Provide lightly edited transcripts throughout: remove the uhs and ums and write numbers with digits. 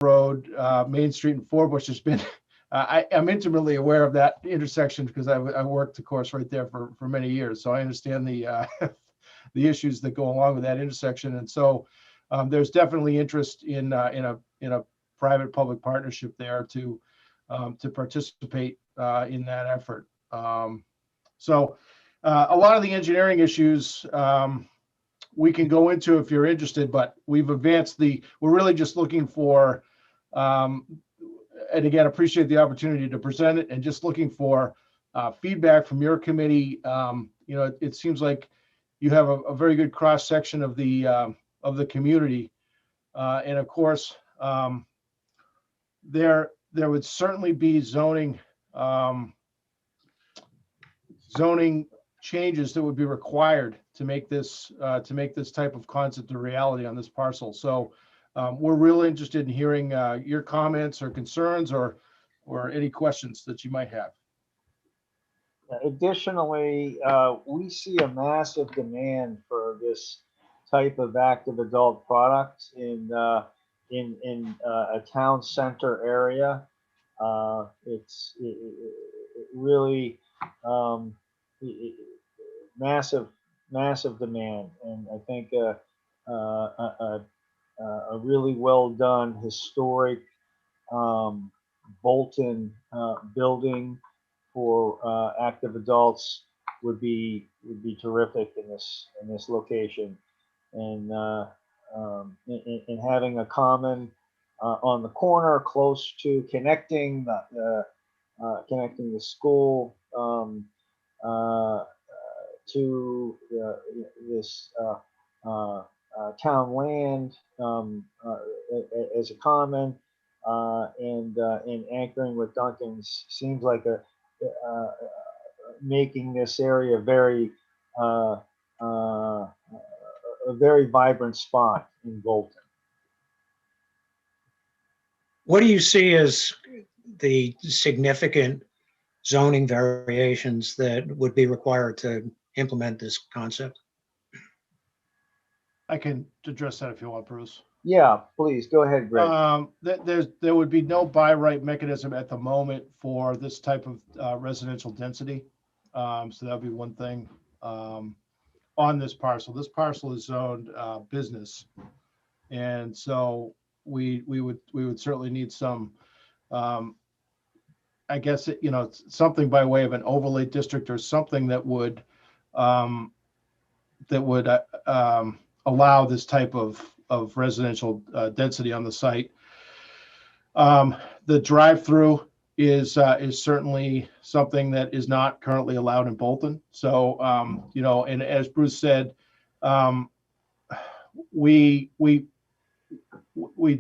Road, Main Street and Forbush has been, I'm intimately aware of that intersection because I worked, of course, right there for many years. So I understand the the issues that go along with that intersection. And so there's definitely interest in a private-public partnership there to participate in that effort. So a lot of the engineering issues we can go into if you're interested, but we've advanced we're really just looking for, and again, appreciate the opportunity to present it and just looking for feedback from your committee. It seems like you have a very good cross section of the community. And of course, there would certainly be zoning changes that would be required to make this type of concept a reality on this parcel. So we're really interested in hearing your comments or concerns or any questions that you might have. Additionally, we see a massive demand for this type of active adult product in a town center area. It's really massive demand, and I think a really well done historic Bolton building for active adults would be terrific in this location, and in having a common on the corner close to connecting the school to this town land as a common, and anchoring with Duncan's seems like making this area a very vibrant spot in Bolton. What do you see as the significant zoning variations that would be required to implement this concept? I can address that if you want, Bruce. Yeah, please go ahead, Greg. There would be no by right mechanism at the moment for this type of residential density. So that would be one thing on this parcel. This parcel is zoned business, and so we would certainly need some, I guess something by way of an overlay district or something that would allow this type of residential density on the site. The drive-through is certainly something that is not currently allowed in Bolton. So and as Bruce said, we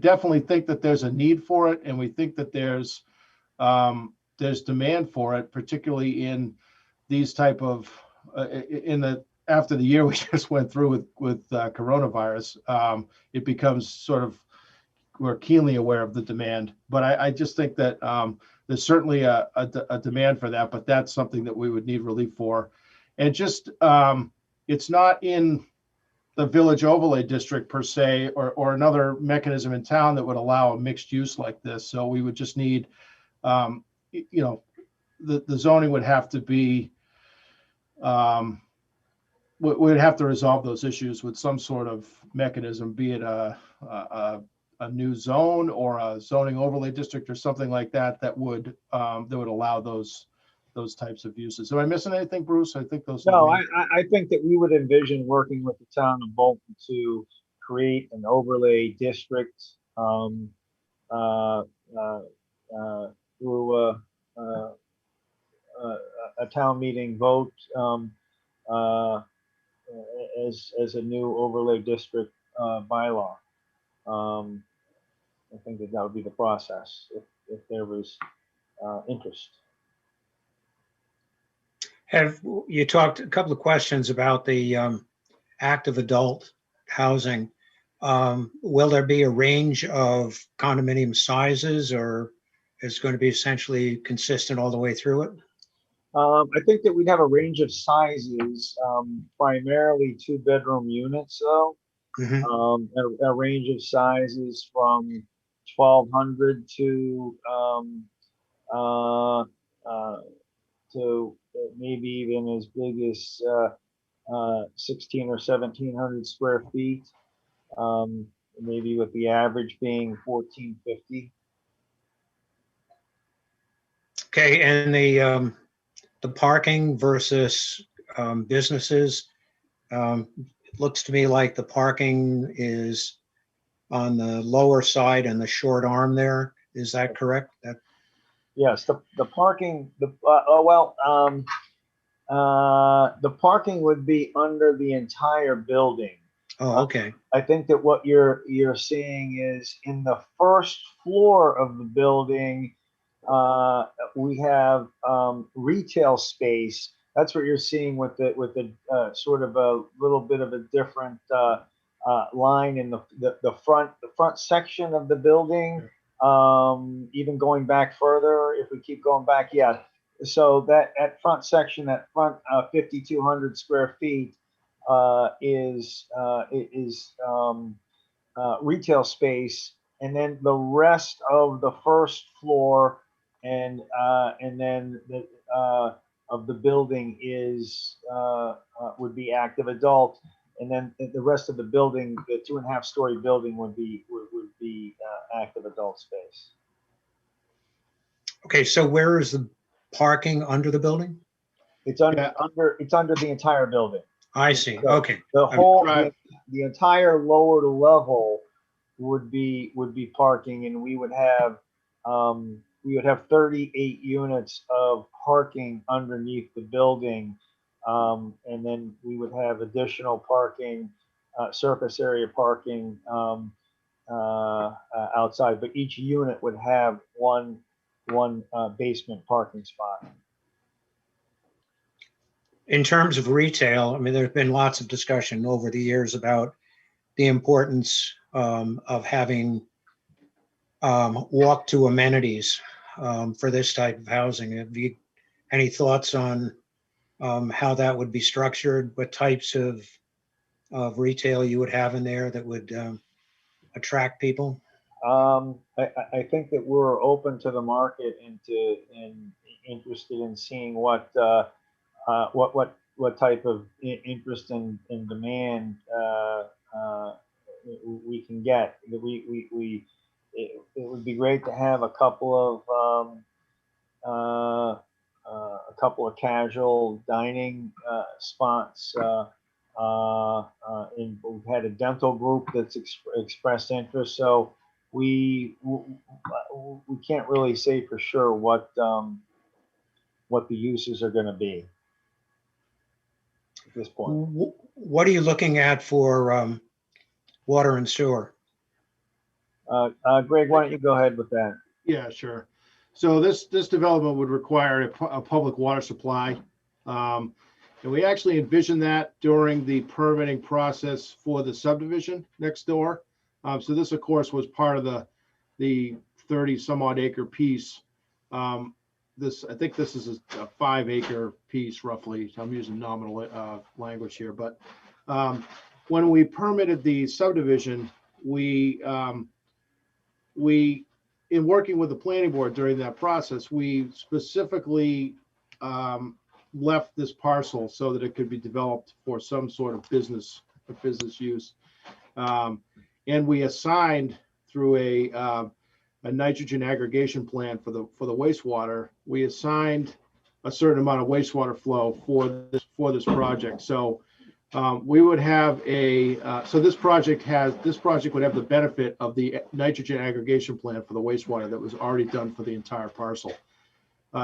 definitely think that there's a need for it, and we think that there's demand for it, particularly in these type of after the year we just went through with coronavirus. It becomes sort of, we're keenly aware of the demand, but I just think that there's certainly a demand for that, but that's something that we would need relief for. And just it's not in the village overlay district per se, or another mechanism in town that would allow a mixed use like this. So we would just need, the zoning would have to be, we'd have to resolve those issues with some sort of mechanism, be it a new zone or a zoning overlay district or something like that that would allow those types of uses. Am I missing anything, Bruce? I think those. No, I think that we would envision working with the town of Bolton to create an overlay district through a town meeting vote as a new overlay district bylaw. I think that would be the process if there was interest. Have you talked a couple of questions about the active adult housing? Will there be a range of condominium sizes, or is it going to be essentially consistent all the way through it? I think that we'd have a range of sizes, primarily 2-bedroom units, though. Mm-hmm. A range of sizes from 1,200 to maybe even as big as 16 or 1,700 square feet. Maybe with the average being 1,450. Okay, and the parking versus businesses, it looks to me like the parking is on the lower side and the short arm there. Is that correct? Yes, the parking, the parking would be under the entire building. Oh, okay. I think that what you're seeing is in the first floor of the building, we have retail space. That's what you're seeing with the sort of a little bit of a different line in the front section of the building. Even going back further, if we keep going back, yeah. So that front section, that front 5,200 square feet is retail space, and then the rest of the first floor and then the of the building is would be active adult, and then the rest of the building, the 2.5-story building, would be active adult space. Okay, so where is the parking under the building? It's under the entire building. I see. So Okay. The whole Right. the entire lower level would be parking, and we would have 38 units of parking underneath the building, and then we would have additional parking, surface area parking outside. But each unit would have one basement parking spot. In terms of retail, I mean, there's been lots of discussion over the years about the importance of having walk-to amenities for this type of housing. Have you any thoughts on how that would be structured? What types of retail you would have in there that would attract people? I think that we're open to the market and interested in seeing what type of interest and demand we can get. It would be great to have a couple of casual dining spots. And we've had a dental group that's expressed interest, so we can't really say for sure what the uses are going to be at this point. What are you looking at for water and sewer? Greg, why don't you go ahead with that? Yeah, sure. So this development would require a public water supply. And we actually envisioned that during the permitting process for the subdivision next door. So this, of course, was part of the 30 some odd acre piece. I think this is a 5-acre piece roughly. So I'm using nominal language here, but when we permitted the subdivision, we in working with the planning board during that process, we specifically left this parcel so that it could be developed for some sort of business use. And we assigned through a nitrogen aggregation plan for the wastewater, we assigned a certain amount of wastewater flow for this project. So we would have so this project would have the benefit of the nitrogen aggregation plan for the wastewater that was already done for the entire parcel.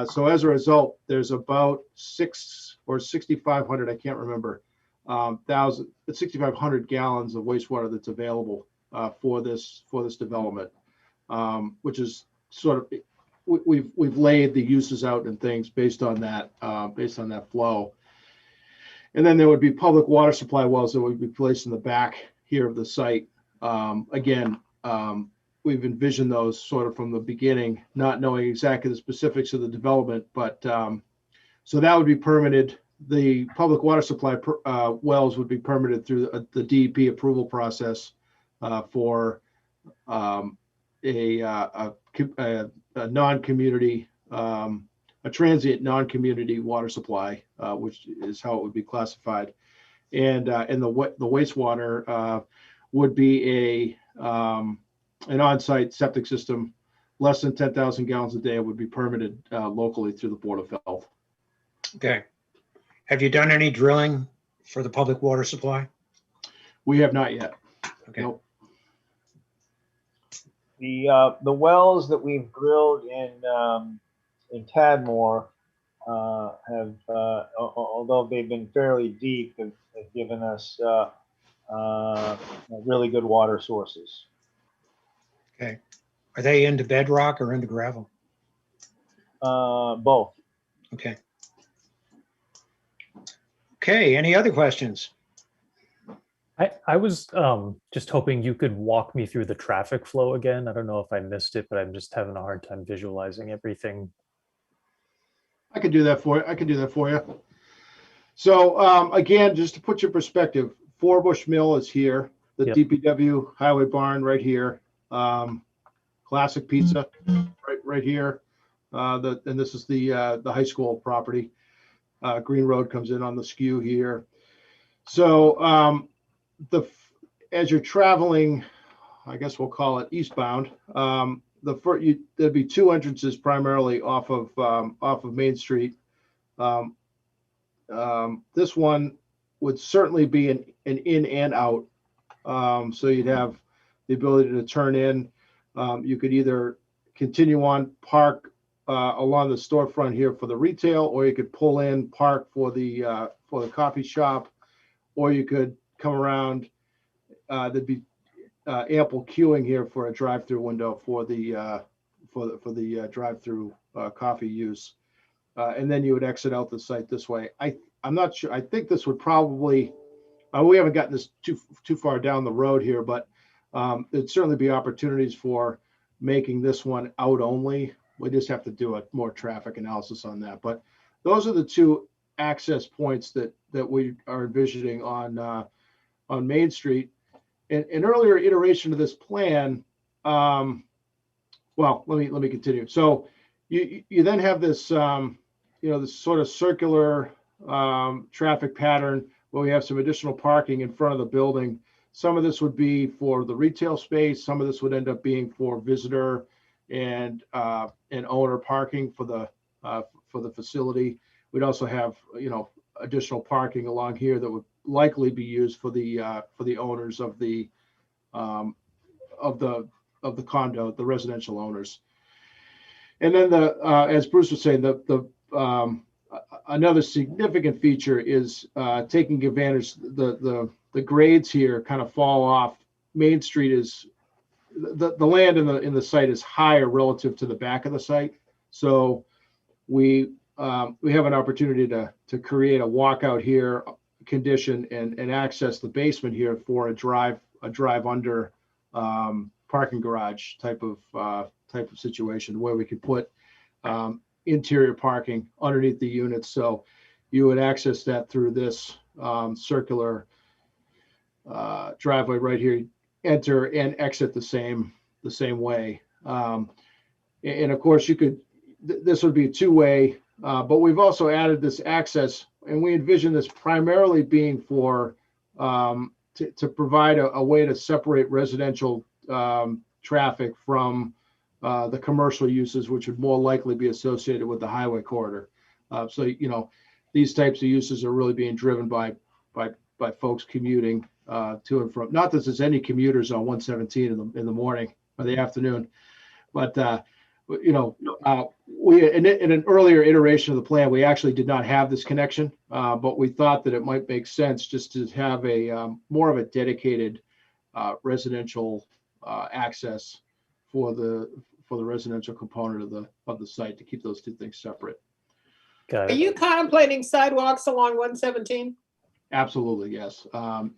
So as a result, there's about 6 or 6,500, I can't remember, 6,500 gallons of wastewater that's available for this development, which is sort of, we've laid the uses out and things based on that flow. And then there would be public water supply wells that would be placed in the back here of the site. Again, we've envisioned those sort of from the beginning, not knowing exactly the specifics of the development, but so that would be permitted. The public water supply wells would be permitted through the DEP approval process for non-community, a transient non-community water supply, which is how it would be classified. And the wastewater would be an on-site septic system, less than 10,000 gallons a day, would be permitted locally through the Board of Health. Okay. Have you done any drilling for the public water supply? We have not yet. Okay. Nope. The wells that we've drilled in Tadmore have, although they've been fairly deep, have given us really good water sources. Okay. Are they into bedrock or into gravel? Both. Okay. Okay, any other questions? I was just hoping you could walk me through the traffic flow again. I don't know if I missed it, but I'm just having a hard time visualizing everything. I can do that for you. So again, just to put your perspective, Forbush Mill is here. The Yep. DPW highway barn right here. Classic Pizza right here. And this is the high school property. Green Road comes in on the skew here. So as you're traveling, I guess we'll call it eastbound, there'd be two entrances primarily off of Main Street. This one would certainly be an in and out. So you'd have the ability to turn in. You could either continue on, park along the storefront here for the retail, or you could pull in, park for the coffee shop, or you could come around. There'd be ample queuing here for a drive-through window for the drive-through coffee use, and then you would exit out the site this way. I'm not sure. I think this would probably. We haven't gotten this too far down the road here, but there'd certainly be opportunities for making this one out only. We just have to do a more traffic analysis on that. But those are the two access points that we are envisioning on Main Street. An earlier iteration of this plan. Well, let me continue. So you then have this this sort of circular traffic pattern where we have some additional parking in front of the building. Some of this would be for the retail space. Some of this would end up being for visitor and owner parking for the facility. We'd also have additional parking along here that would likely be used for the owners of the condo, the residential owners. And then as Bruce was saying, another significant feature is taking advantage. The grades here kind of fall off. Main Street is the land in the site is higher relative to the back of the site, so we have an opportunity to create a walkout here condition and access the basement here for a drive under parking garage type of situation where we could put interior parking underneath the units. So you would access that through this circular driveway right here, enter and exit the same way. And of course this would be a two-way, but we've also added this access, and we envision this primarily being for to provide a way to separate residential traffic from the commercial uses, which would more likely be associated with the highway corridor. So these types of uses are really being driven by folks commuting to and from. Not that there's any commuters on 117 in the morning or the afternoon, but we in an earlier iteration of the plan, we actually did not have this connection, but we thought that it might make sense just to have a more of a dedicated residential access for the residential component of the site, to keep those two things separate. Got Are it. you contemplating sidewalks along 117? Absolutely, yes.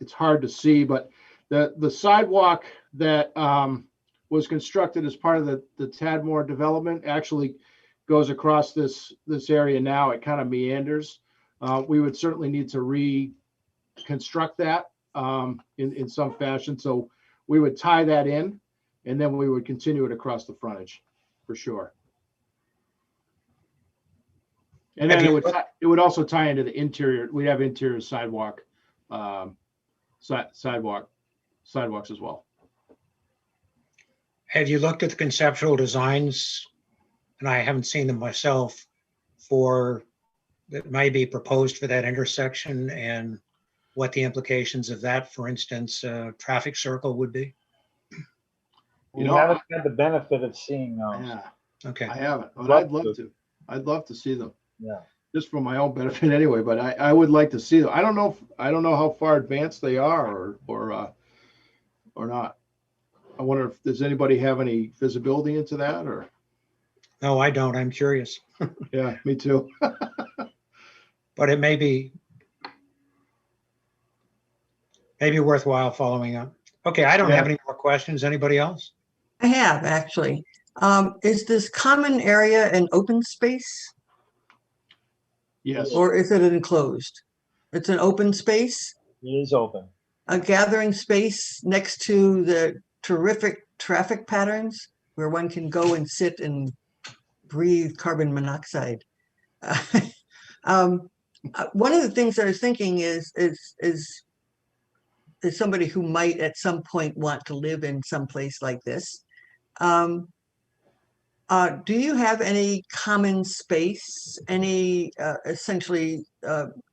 It's hard to see, but the sidewalk that was constructed as part of the Tadmore development actually goes across this area now. It kind of meanders. We would certainly need to reconstruct that in some fashion. So we would tie that in And then we would continue it across the frontage, for sure. And Have then you it would also tie into the interior. We'd have interior sidewalks as well. Have you looked at the conceptual designs? And I haven't seen them myself for that might be proposed for that intersection and what the implications of that, for instance, traffic circle would be? We know, haven't had the benefit of seeing those. Yeah, Okay. I haven't, but Love I'd love to. to. I'd love to see them. Yeah. Just for my own benefit anyway, but I would like to see them. I don't know how far advanced they are or not. I wonder if does anybody have any visibility into that or, No, I don't. I'm curious, yeah, me too. but it may be worthwhile following up. Okay, I don't Yeah. have any more questions. Anybody else? I have actually. Is this common area an open space Yes, or is it enclosed? It's an open space, It is open. a gathering space next to the terrific traffic patterns where one can go and sit and breathe carbon monoxide. One of the things I was thinking is somebody who might at some point want to live in some place like this. Do you have any common space, any essentially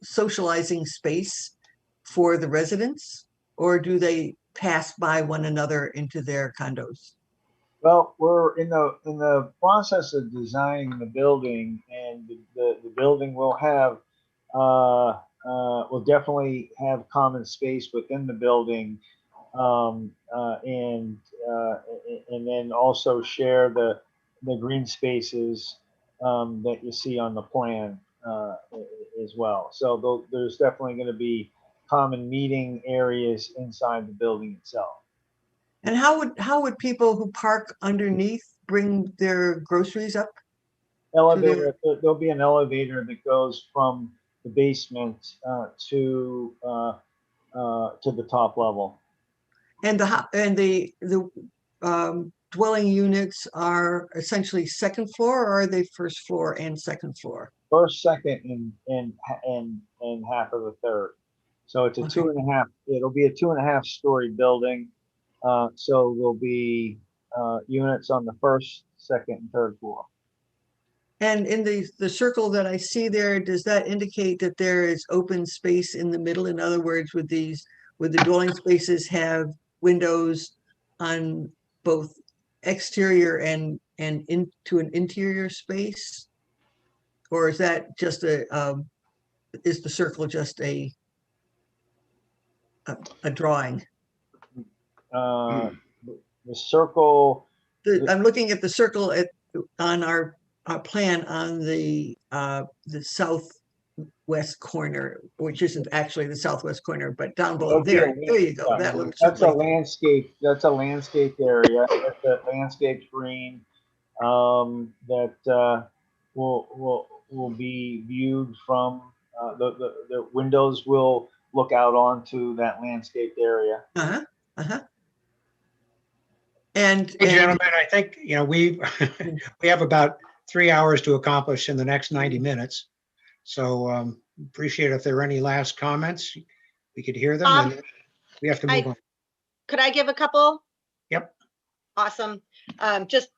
socializing space for the residents? Or do they pass by one another into their condos? Well, we're in the process of designing the building, and the building will have will definitely have common space within the building, and then also share the green spaces that you see on the plan as well. So there's definitely going to be common meeting areas inside the building itself. And how would people who park underneath bring their groceries up? Elevator, there'll be an elevator that goes from the basement to the top level. And the dwelling units are essentially second floor, or are they first floor and second floor? First, second, and half of the third. So it's a Okay. 2.5. It'll be a 2.5-story building. So there'll be units on the first, second, and third floor. And in the circle that I see there, does that indicate that there is open space in the middle? In other words, would the dwelling spaces have windows on both exterior and into an interior space? Or is that just is the circle just a drawing? The circle. I'm looking at the circle on our plan on the southwest corner, which isn't actually the southwest corner, but down below there. There you go. That looks. That's a landscape. That's a landscape area. That's a landscape screen that will be viewed from the windows will look out onto that landscaped area. And Hey, gentlemen, I think, we have about 3 hours to accomplish in the next 90 minutes. So appreciate if there are any last comments, we could hear them. And we have to move on. Could I give a couple? Yep. Awesome. Just,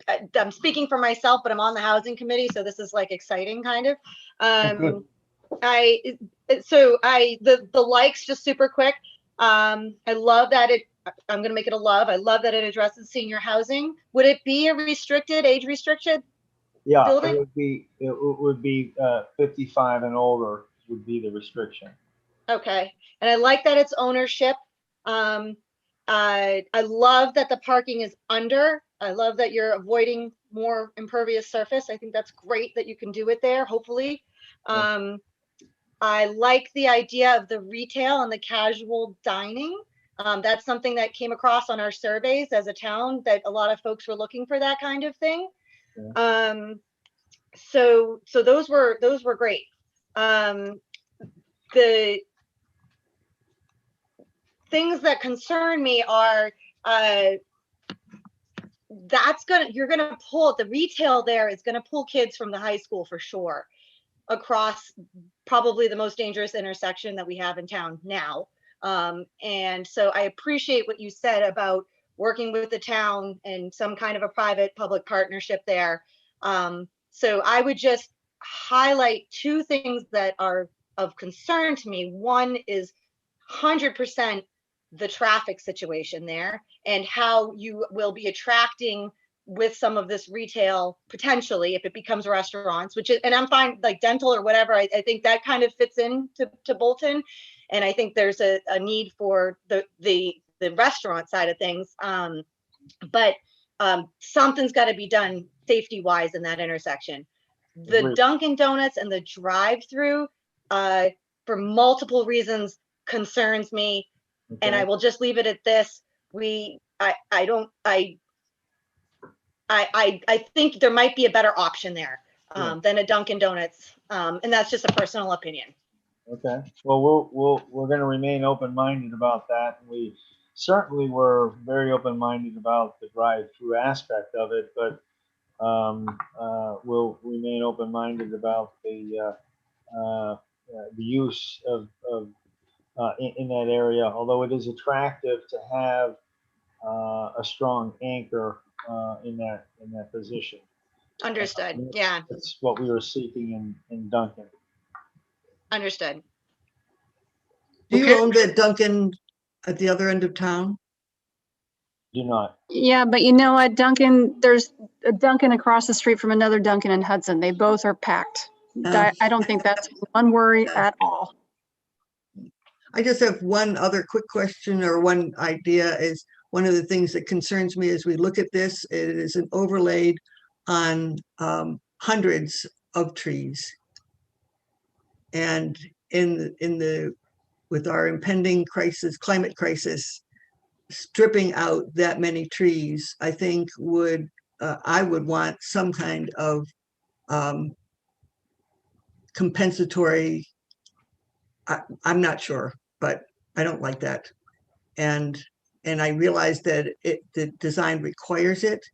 I'm speaking for myself, but I'm on the housing committee, so this is like exciting kind of. good. The likes just super quick. I love that I'm going to make it a love. I love that it addresses senior housing. Would it be a age restricted? Yeah, Building? it would be 55 and older would be the restriction. Okay. And I like that it's ownership. I love that the parking is under. I love that you're avoiding more impervious surface. I think that's great that you can do it there, hopefully. I like the idea of the retail and the casual dining. That's something that came across on our surveys as a town, that a lot of folks were looking for that kind of thing. Yeah. So those were great. The things that concern me are you're gonna pull, the retail there is gonna pull kids from the high school for sure, across probably the most dangerous intersection that we have in town now. And so I appreciate what you said about working with the town and some kind of a private public partnership there. So I would just highlight two things that are of concern to me. One is 100% the traffic situation there and how you will be attracting with some of this retail potentially if it becomes restaurants, which is, and I'm fine, like dental or whatever. I think that kind of fits in to Bolton. And I think there's a need for the restaurant side of things. But something's got to be done safety wise in that intersection. The Agreed. Dunkin' Donuts and the drive-through, for multiple reasons, concerns me. And I Okay. will just leave it at this. I think there might be a better option there than a Dunkin' Donuts, and that's just a personal opinion. Okay. Well, we're going to remain open-minded about that. We certainly were very open-minded about the drive-through aspect of it, but we'll remain open-minded about the use of in that area. Although it is attractive to have a strong anchor in that position. Understood. Yeah, That's what we were seeking in Duncan. understood. Do you Okay. own that Dunkin' at the other end of town? Do not. Yeah, but you know what, Duncan, there's a Duncan across the street from another Duncan in Hudson. They both are packed. I don't think that's one worry at all. I just have one other quick question or one idea is one of the things that concerns me as we look at this, it is an overlaid on hundreds of trees. And with our impending crisis, climate crisis, stripping out that many trees, I think I would want some kind of compensatory. I'm not sure, but I don't like that. And I realize that the design requires it.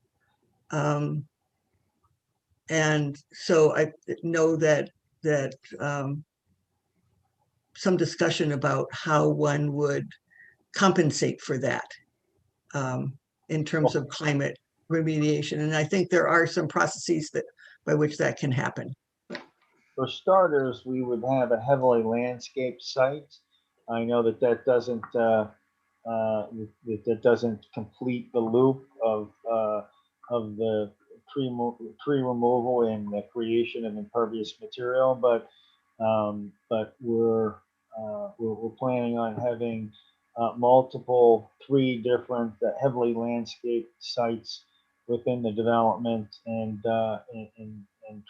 And so I know that some discussion about how one would compensate for that in terms of climate remediation. And I think there are some processes by which that can happen. For starters, we would have a heavily landscaped site. I know that doesn't that doesn't complete the loop of the tree removal and the creation of impervious material, but we're planning on having multiple 3 different heavily landscaped sites within the development and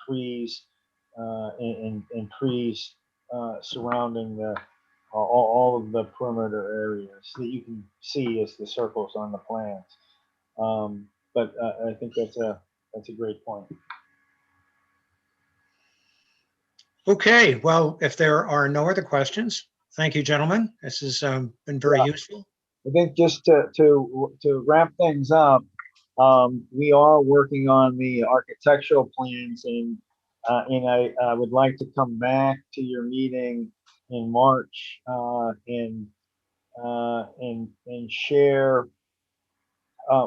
trees and trees surrounding all of the perimeter areas that you can see as the circles on the plans. But I think that's a great point. Okay, well, if there are no other questions, thank you, gentlemen. This has been very useful. I think just to wrap things up, we are working on the architectural plans, and I would like to come back to your meeting in March and share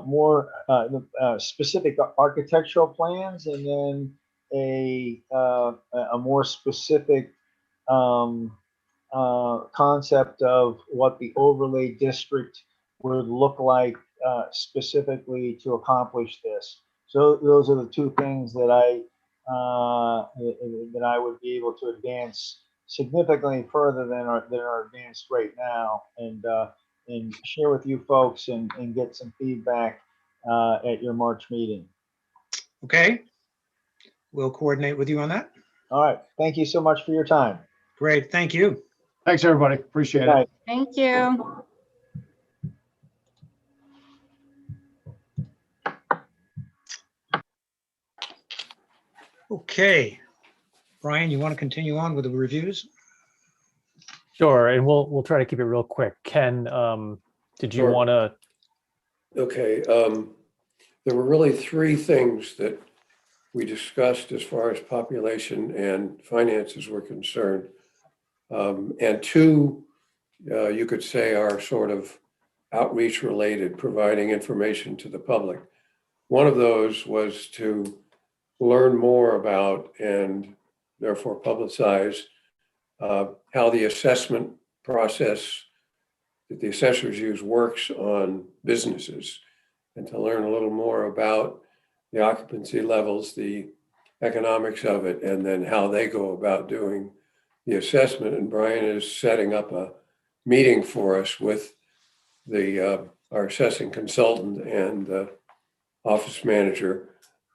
more specific architectural plans, and then a more specific concept of what the overlay district would look like specifically to accomplish this. So those are the 2 things that I would be able to advance significantly further than are advanced right now, and share with you folks and get some feedback at your March meeting. Okay, we'll coordinate with you on that. All right. Thank you so much for your time. Great, thank you. Thanks, everybody. Appreciate Good it. night. Thank you. Okay, Brian, you want to continue on with the reviews? Sure, and we'll try to keep it real quick. Ken, did you Sure. want to? Okay. there were really three things that we discussed as far as population and finances were concerned. And two, you could say, are sort of outreach related, providing information to the public. One of those was to learn more about and therefore publicize how the assessment process that the assessors use works on businesses, and to learn a little more about the occupancy levels, the economics of it, and then how they go about doing the assessment. And Brian is setting up a meeting for us with our assessing consultant and office manager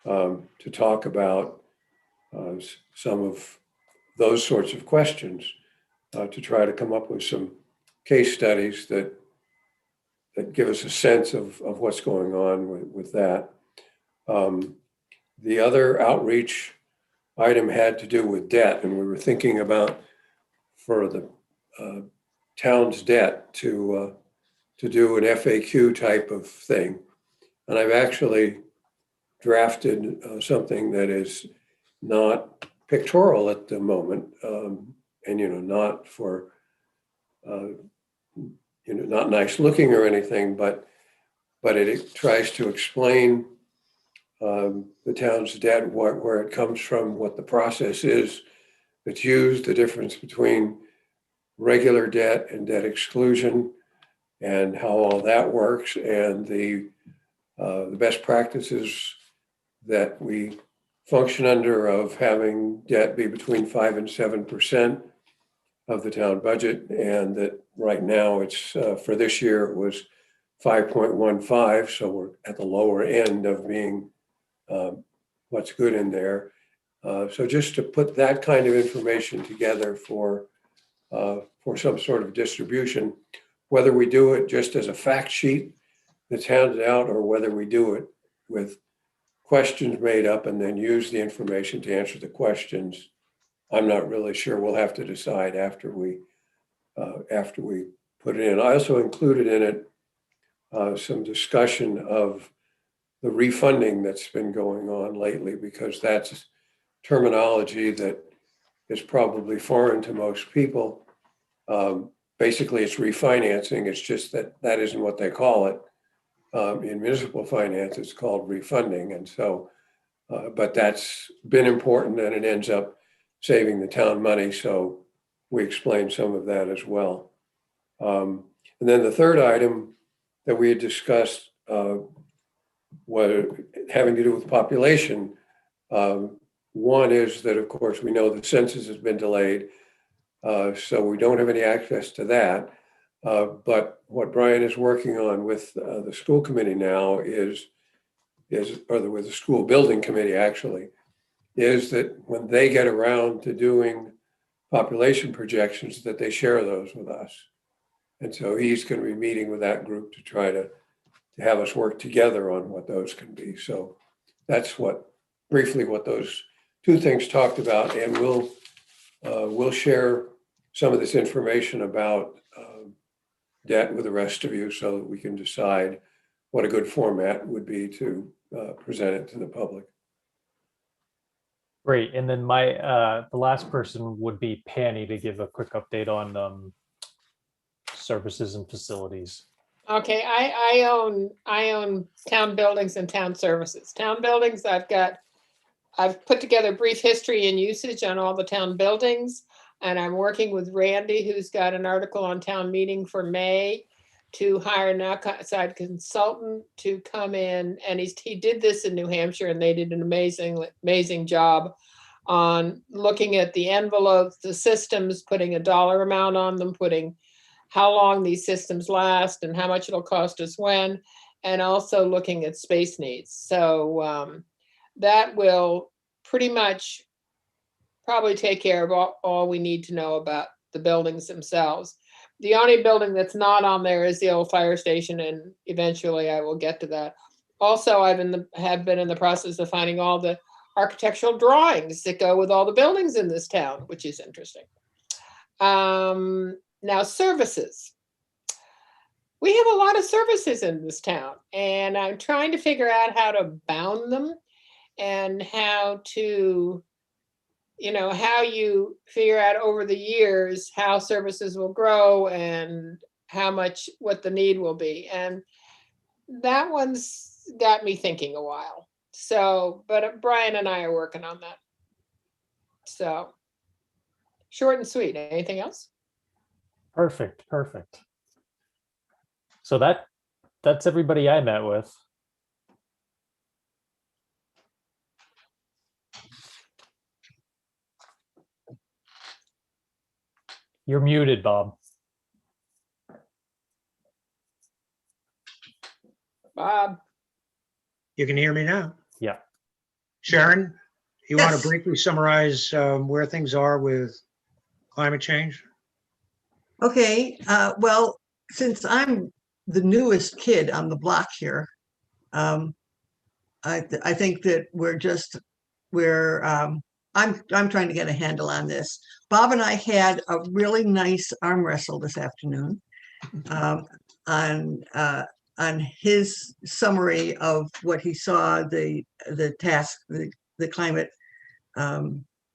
to talk about some of those sorts of questions, to try to come up with some case studies that give us a sense of what's going on with that. The other outreach item had to do with debt, and we were thinking about, for the town's debt, to do an FAQ type of thing. And I've actually drafted something that is not pictorial at the moment, and not for not nice looking or anything, but it tries to explain the town's debt, where it comes from, what the process is that's used, the difference between regular debt and debt exclusion, and how all that works, and the best practices that we function under, of having debt be between 5 and 7% of the town budget, and that right now it's for this year it was 5.15, so we're at the lower end of being what's good in there. So just to put that kind of information together for some sort of distribution, whether we do it just as a fact sheet that's handed out, or whether we do it with questions made up and then use the information to answer the questions, I'm not really sure. We'll have to decide after we put it in. I also included in it some discussion of the refunding that's been going on lately, because that's terminology that is probably foreign to most people. Basically, it's refinancing. It's just that isn't what they call it. In municipal finance, it's called refunding. And so, but that's been important, and it ends up saving the town money. So we explained some of that as well. And then the third item that we had discussed was having to do with population. One is that, of course, we know the census has been delayed, so we don't have any access to that. But what Brian is working on with the school committee now with the school building committee actually, is that when they get around to doing population projections, that they share those with us. And so he's going to be meeting with that group to try to have us work together on what those can be. So that's briefly what those two things talked about. And we'll share some of this information about debt with the rest of you, so that we can decide what a good format would be to present it to the public. Great. And then the last person would be Penny, to give a quick update on services and facilities. Okay, I own town buildings and town services. Town buildings, I've put together brief history and usage on all the town buildings. And I'm working with Randy, who's got an article on town meeting for May, to hire an outside consultant to come in. And he did this in New Hampshire, and they did an amazing job on looking at the envelopes, the systems, putting a dollar amount on them, putting how long these systems last and how much it'll cost us when, and also looking at space needs. So that will pretty much probably take care of all we need to know about the buildings themselves. The only building that's not on there is the old fire station, and eventually I will get to that. Also, I have been in the process of finding all the architectural drawings that go with all the buildings in this town, which is interesting. Now, services. we have a lot of services in this town, and I'm trying to figure out how to bound them and how to, how you figure out over the years how services will grow and how much, what the need will be. And that one's got me thinking a while. So, but Brian and I are working on that. So, short and sweet. Anything else? Perfect, perfect. So that's everybody I met with. You're muted, Bob. Bob? You can hear me now. Yeah. Sharon, you want Yes. to briefly summarize where things are with climate change? Okay, well, since I'm the newest kid on the block here, I think that I'm trying to get a handle on this. Bob and I had a really nice arm wrestle this afternoon on his summary of what he saw the climate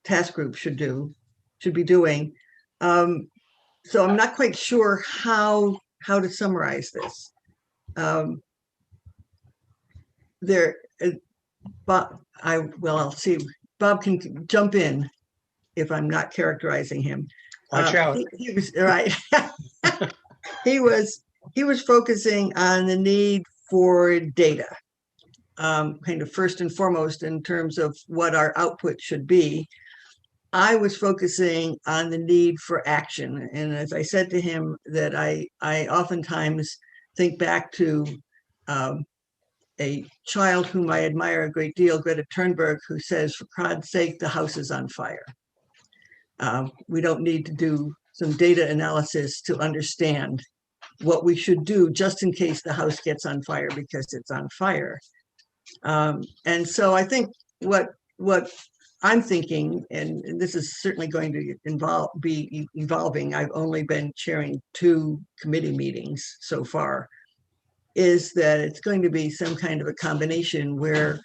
task group should be doing. So I'm not quite sure how to summarize this. I'll see. Bob can jump in if I'm not characterizing him. Watch out. He was right. he was focusing on the need for data, kind of first and foremost in terms of what our output should be. I was focusing on the need for action. And as I said to him, that I oftentimes think back to a child whom I admire a great deal, Greta Thunberg, who says, for God's sake, the house is on fire. We don't need to do some data analysis to understand what we should do just in case the house gets on fire because it's on fire. And so I think what I'm thinking, and this is certainly going to be evolving, I've only been chairing 2 committee meetings so far, is that it's going to be some kind of a combination where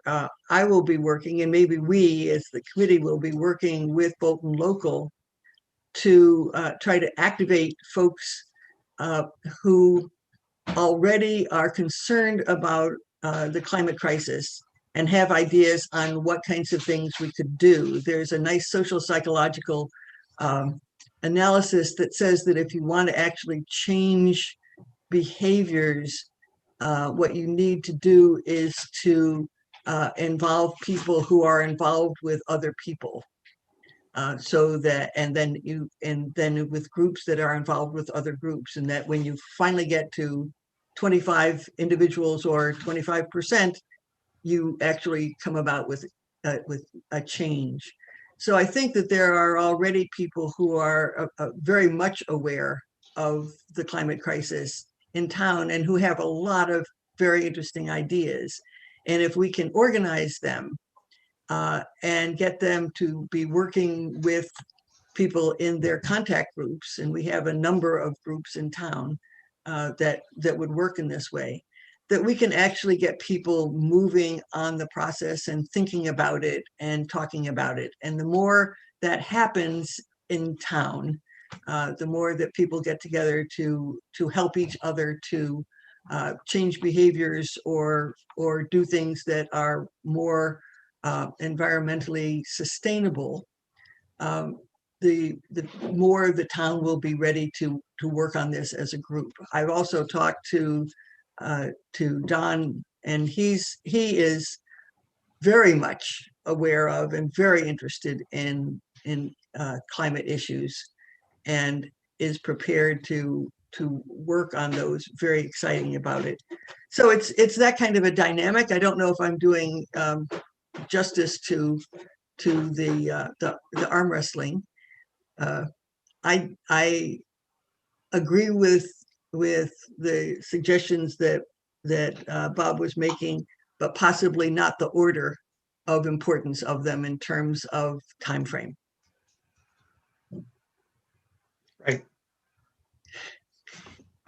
I will be working, and maybe we as the committee will be working with Bolton Local to try to activate folks who already are concerned about the climate crisis and have ideas on what kinds of things we could do. There's a nice social psychological analysis that says that if you want to actually change behaviors, what you need to do is to involve people who are involved with other people. So that, and then with groups that are involved with other groups, and that when you finally get to 25 individuals or 25%, you actually come about with a change. So I think that there are already people who are very much aware of the climate crisis in town and who have a lot of very interesting ideas. And if we can organize them and get them to be working with people in their contact groups, and we have a number of groups in town that would work in this way, that we can actually get people moving on the process and thinking about it and talking about it. And the more that happens in town, the more that people get together to help each other to change behaviors or do things that are more environmentally sustainable, the more the town will be ready to work on this as a group. I've also talked to Don, and he is very much aware of and very interested in climate issues, and is prepared to work on those, very exciting about it. So it's that kind of a dynamic. I don't know if I'm doing justice to the arm wrestling. I agree with the suggestions that Bob was making, but possibly not the order of importance of them in terms of time frame. Right.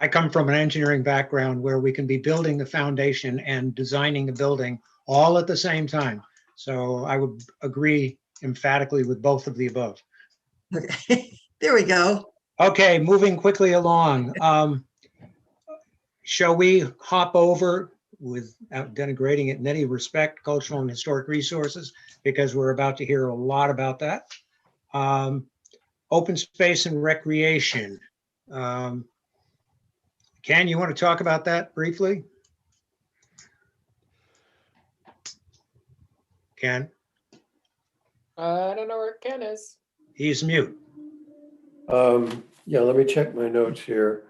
I come from an engineering background where we can be building the foundation and designing the building all at the same time. So I would agree emphatically with both of the above. Okay, there we go. Okay, moving quickly along. Shall we hop over, without denigrating it in any respect, cultural and historic resources, because we're about to hear a lot about that. Open space and recreation. Ken, you want to talk about that briefly? Ken, I don't know where Ken is. he's mute. Yeah, let me check my notes here.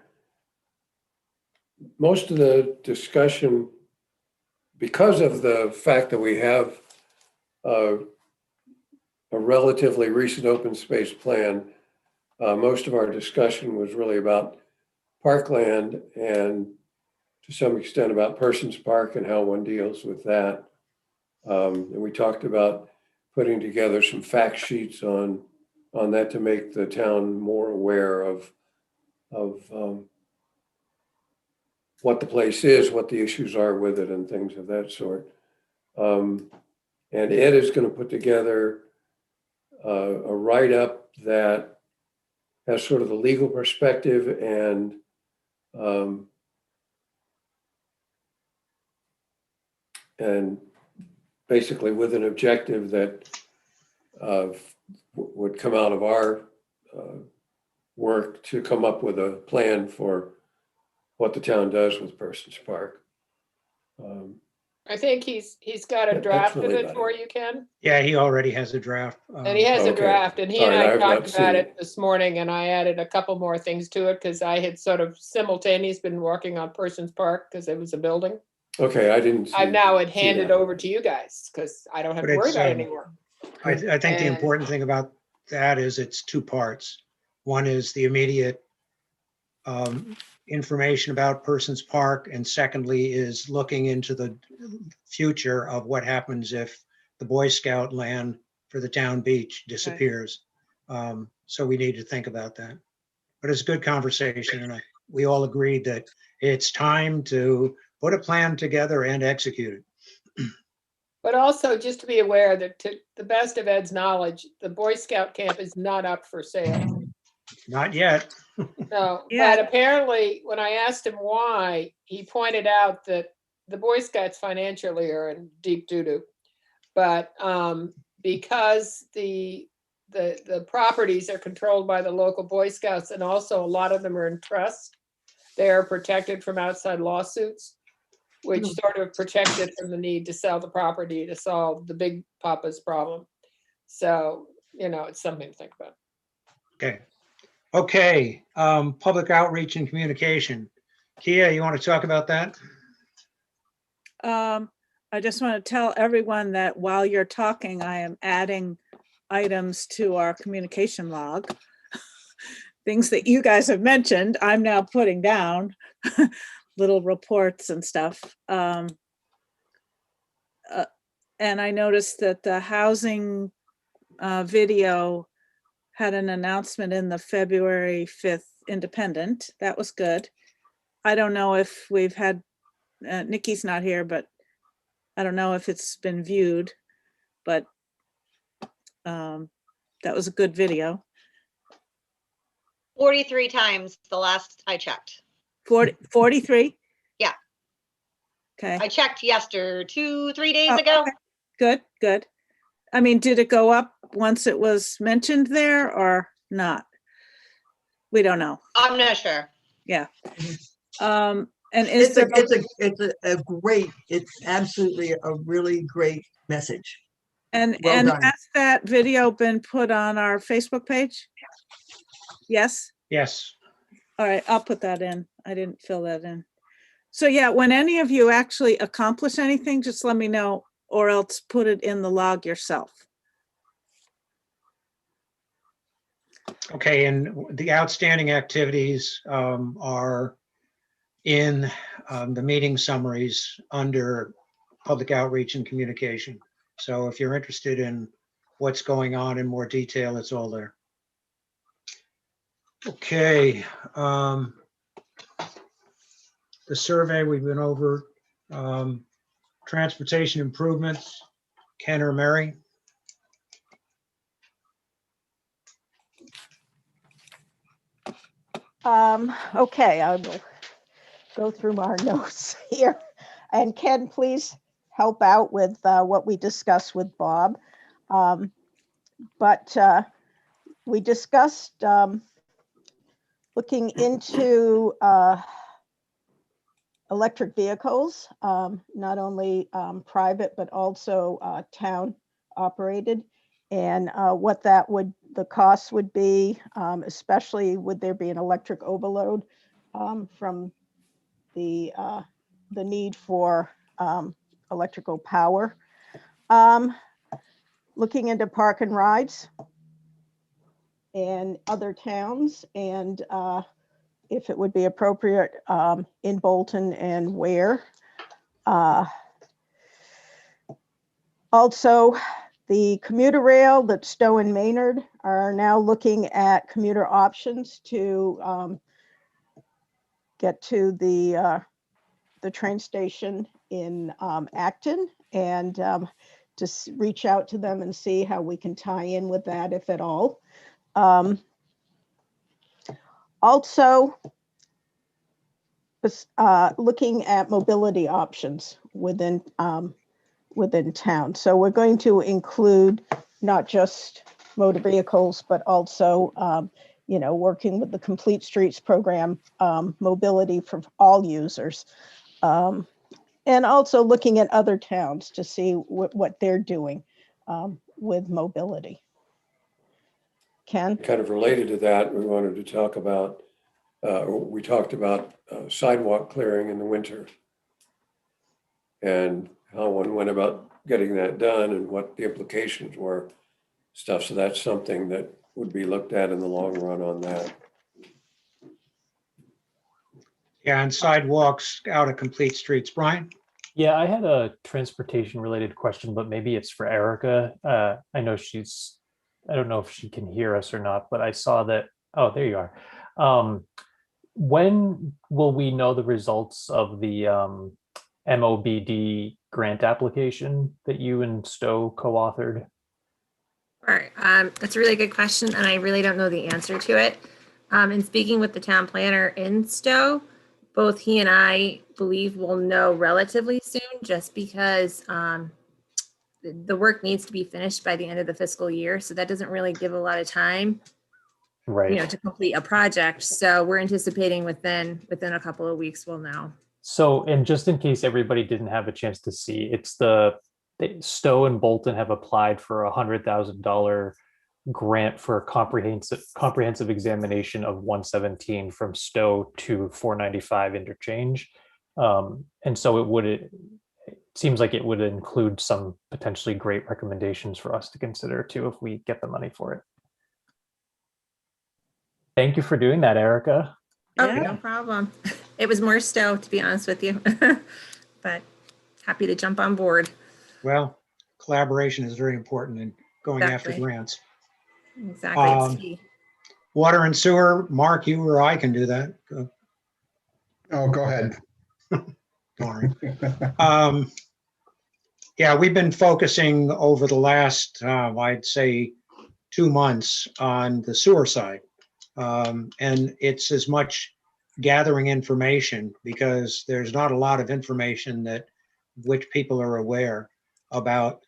Most of the discussion, because of the fact that we have a relatively recent open space plan, most of our discussion was really about parkland and to some extent about Persons Park and how one deals with that. And we talked about putting together some fact sheets on that to make the town more aware of what the place is, what the issues are with it, and things of that sort. And Ed is going to put together a write-up that has sort of the legal perspective and basically with an objective that would come out of our work to come up with a plan for what the town does with Persons Park. I think he's got a That's draft of really it about for it. you, Ken. Yeah, he already has a draft. And he has a Okay. draft, and he All and right, I I've not talked seen about it. it this morning, and I added a couple more things to it because I had sort of simultaneously been working on Persons Park because it was a building. Okay, I didn't see. I've now had see handed that. over to you guys because I don't have But to worry it's, about it anymore. I think the And- important thing about that is it's two parts. One is the immediate information about Persons Park, and secondly is looking into the future of what happens if the Boy Scout land for the town beach disappears. So we need to think about that. But it's a good conversation, and we all agreed that it's time to put a plan together and execute it. But also just to be aware that to the best of Ed's knowledge, the Boy Scout camp is not up for sale. Not yet. No, Yeah. but apparently when I asked him why, he pointed out that the Boy Scouts financially are in deep doo-doo. But because the properties are controlled by the local Boy Scouts, and also a lot of them are in trust, they are protected from outside lawsuits, which sort of protects it from the need to sell the property to solve the Big Papa's problem. So, it's something to think about. Okay, public outreach and communication. Kia, you want to talk about that? I just want to tell everyone that while you're talking, I am adding items to our communication log. Things that you guys have mentioned, I'm now putting down, little reports and stuff. And I noticed that the housing video had an announcement in the February 5th Independent. That was good. I don't know if we've had, Nikki's not here, but I don't know if it's been viewed, but that was a good video. 43 times the last I checked. 43? Yeah. Okay. I checked 3 days Oh, ago. okay. Good, good. I mean, did it go up once it was mentioned there or not? We don't know. I'm not sure. Yeah. And is there, It's absolutely a really great message. and well done. has that video been put on our Facebook page? Yes. Yes. All right, I'll put that in. I didn't fill that in. So yeah, when any of you actually accomplish anything, just let me know, or else put it in the log yourself. Okay, and the outstanding activities are in the meeting summaries under public outreach and communication. So if you're interested in what's going on in more detail, it's all there. Okay. the survey we've been over. Transportation improvements, Ken or Mary? Okay, I will go through our notes here. And Ken, please help out with what we discussed with Bob. But we discussed looking into electric vehicles, not only private, but also town operated, and what that would, the costs would be, especially would there be an electric overload from the need for electrical power. Looking into park and rides in other towns, and if it would be appropriate in Bolton and where. Also, the commuter rail that Stowe and Maynard are now looking at commuter options to get to the train station in Acton, and to reach out to them and see how we can tie in with that, if at all. Also, looking at mobility options within town. So we're going to include not just motor vehicles, but also working with the Complete Streets program, mobility for all users. And also looking at other towns to see what they're doing with mobility. Ken? Kind of related to that, we wanted to talk about, we talked about sidewalk clearing in the winter and how one went about getting that done and what the implications were, stuff. So that's something that would be looked at in the long run on that. Yeah, and sidewalks out of Complete Streets. Brian? Yeah, I had a transportation related question, but maybe it's for Erica. I know I don't know if she can hear us or not, but I saw that, oh, there you are. When will we know the results of the MOBD grant application that you and Stowe co-authored? All right, that's a really good question, and I really don't know the answer to it. In speaking with the town planner in Stowe, both he and I believe we'll know relatively soon, just because the work needs to be finished by the end of the fiscal year. So that doesn't really give a lot of time, Right. to complete a project. So we're anticipating within a couple of weeks, we'll know. So, and just in case everybody didn't have a chance to see, it's Stowe and Bolton have applied for $100,000 grant for comprehensive examination of 117 from Stowe to 495 interchange. And so it seems like it would include some potentially great recommendations for us to consider too, if we get the money for it. Thank you for doing that, Erica. Oh, Yeah. no problem. It was more Stowe, to be honest with you, but happy to jump on board. Well, collaboration is very important in going after Exactly. grants. Exactly. It's key. Water and sewer, Mark, you or I can do that. Oh, go ahead. Sorry. Yeah, we've been focusing over the last, I'd say, 2 months on the sewer side. And it's as much gathering information, because there's not a lot of information that which people are aware about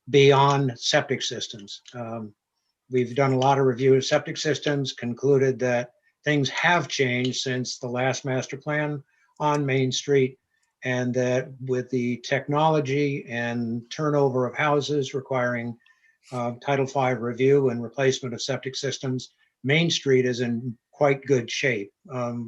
beyond septic systems. We've done a lot of review of septic systems, concluded that things have changed since the last master plan on Main Street, and that with the technology and turnover of houses requiring Title V review and replacement of septic systems, Main Street is in quite good shape.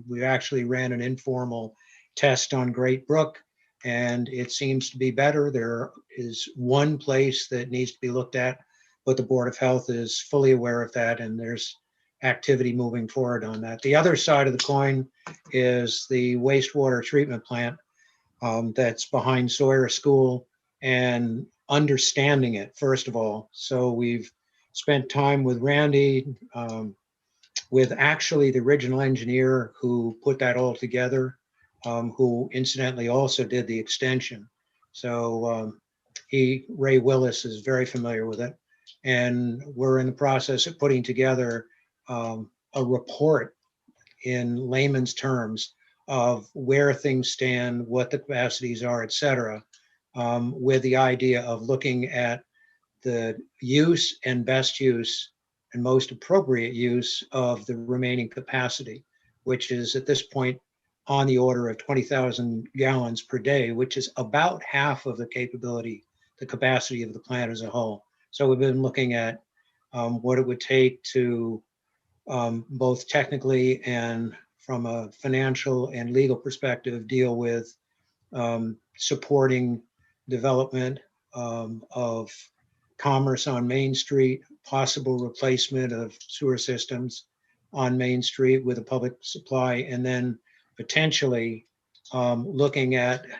We actually ran an informal test on Great Brook, and it seems to be better. There is one place that needs to be looked at, but the Board of Health is fully aware of that, and there's activity moving forward on that. The other side of the coin is the wastewater treatment plant that's behind Sawyer School, and understanding it, first of all. So we've spent time with Randy, with actually the original engineer who put that all together, who incidentally also did the extension. So Ray Willis is very familiar with it. And we're in the process of putting together a report in layman's terms of where things stand, what the capacities are, et cetera, with the idea of looking at the use and best use and most appropriate use of the remaining capacity, which is at this point on the order of 20,000 gallons per day, which is about half of the capability, the capacity of the plant as a whole. So we've been looking at what it would take to both technically and from a financial and legal perspective, deal with supporting development of commerce on Main Street, possible replacement of sewer systems on Main Street with a public supply, and then potentially looking at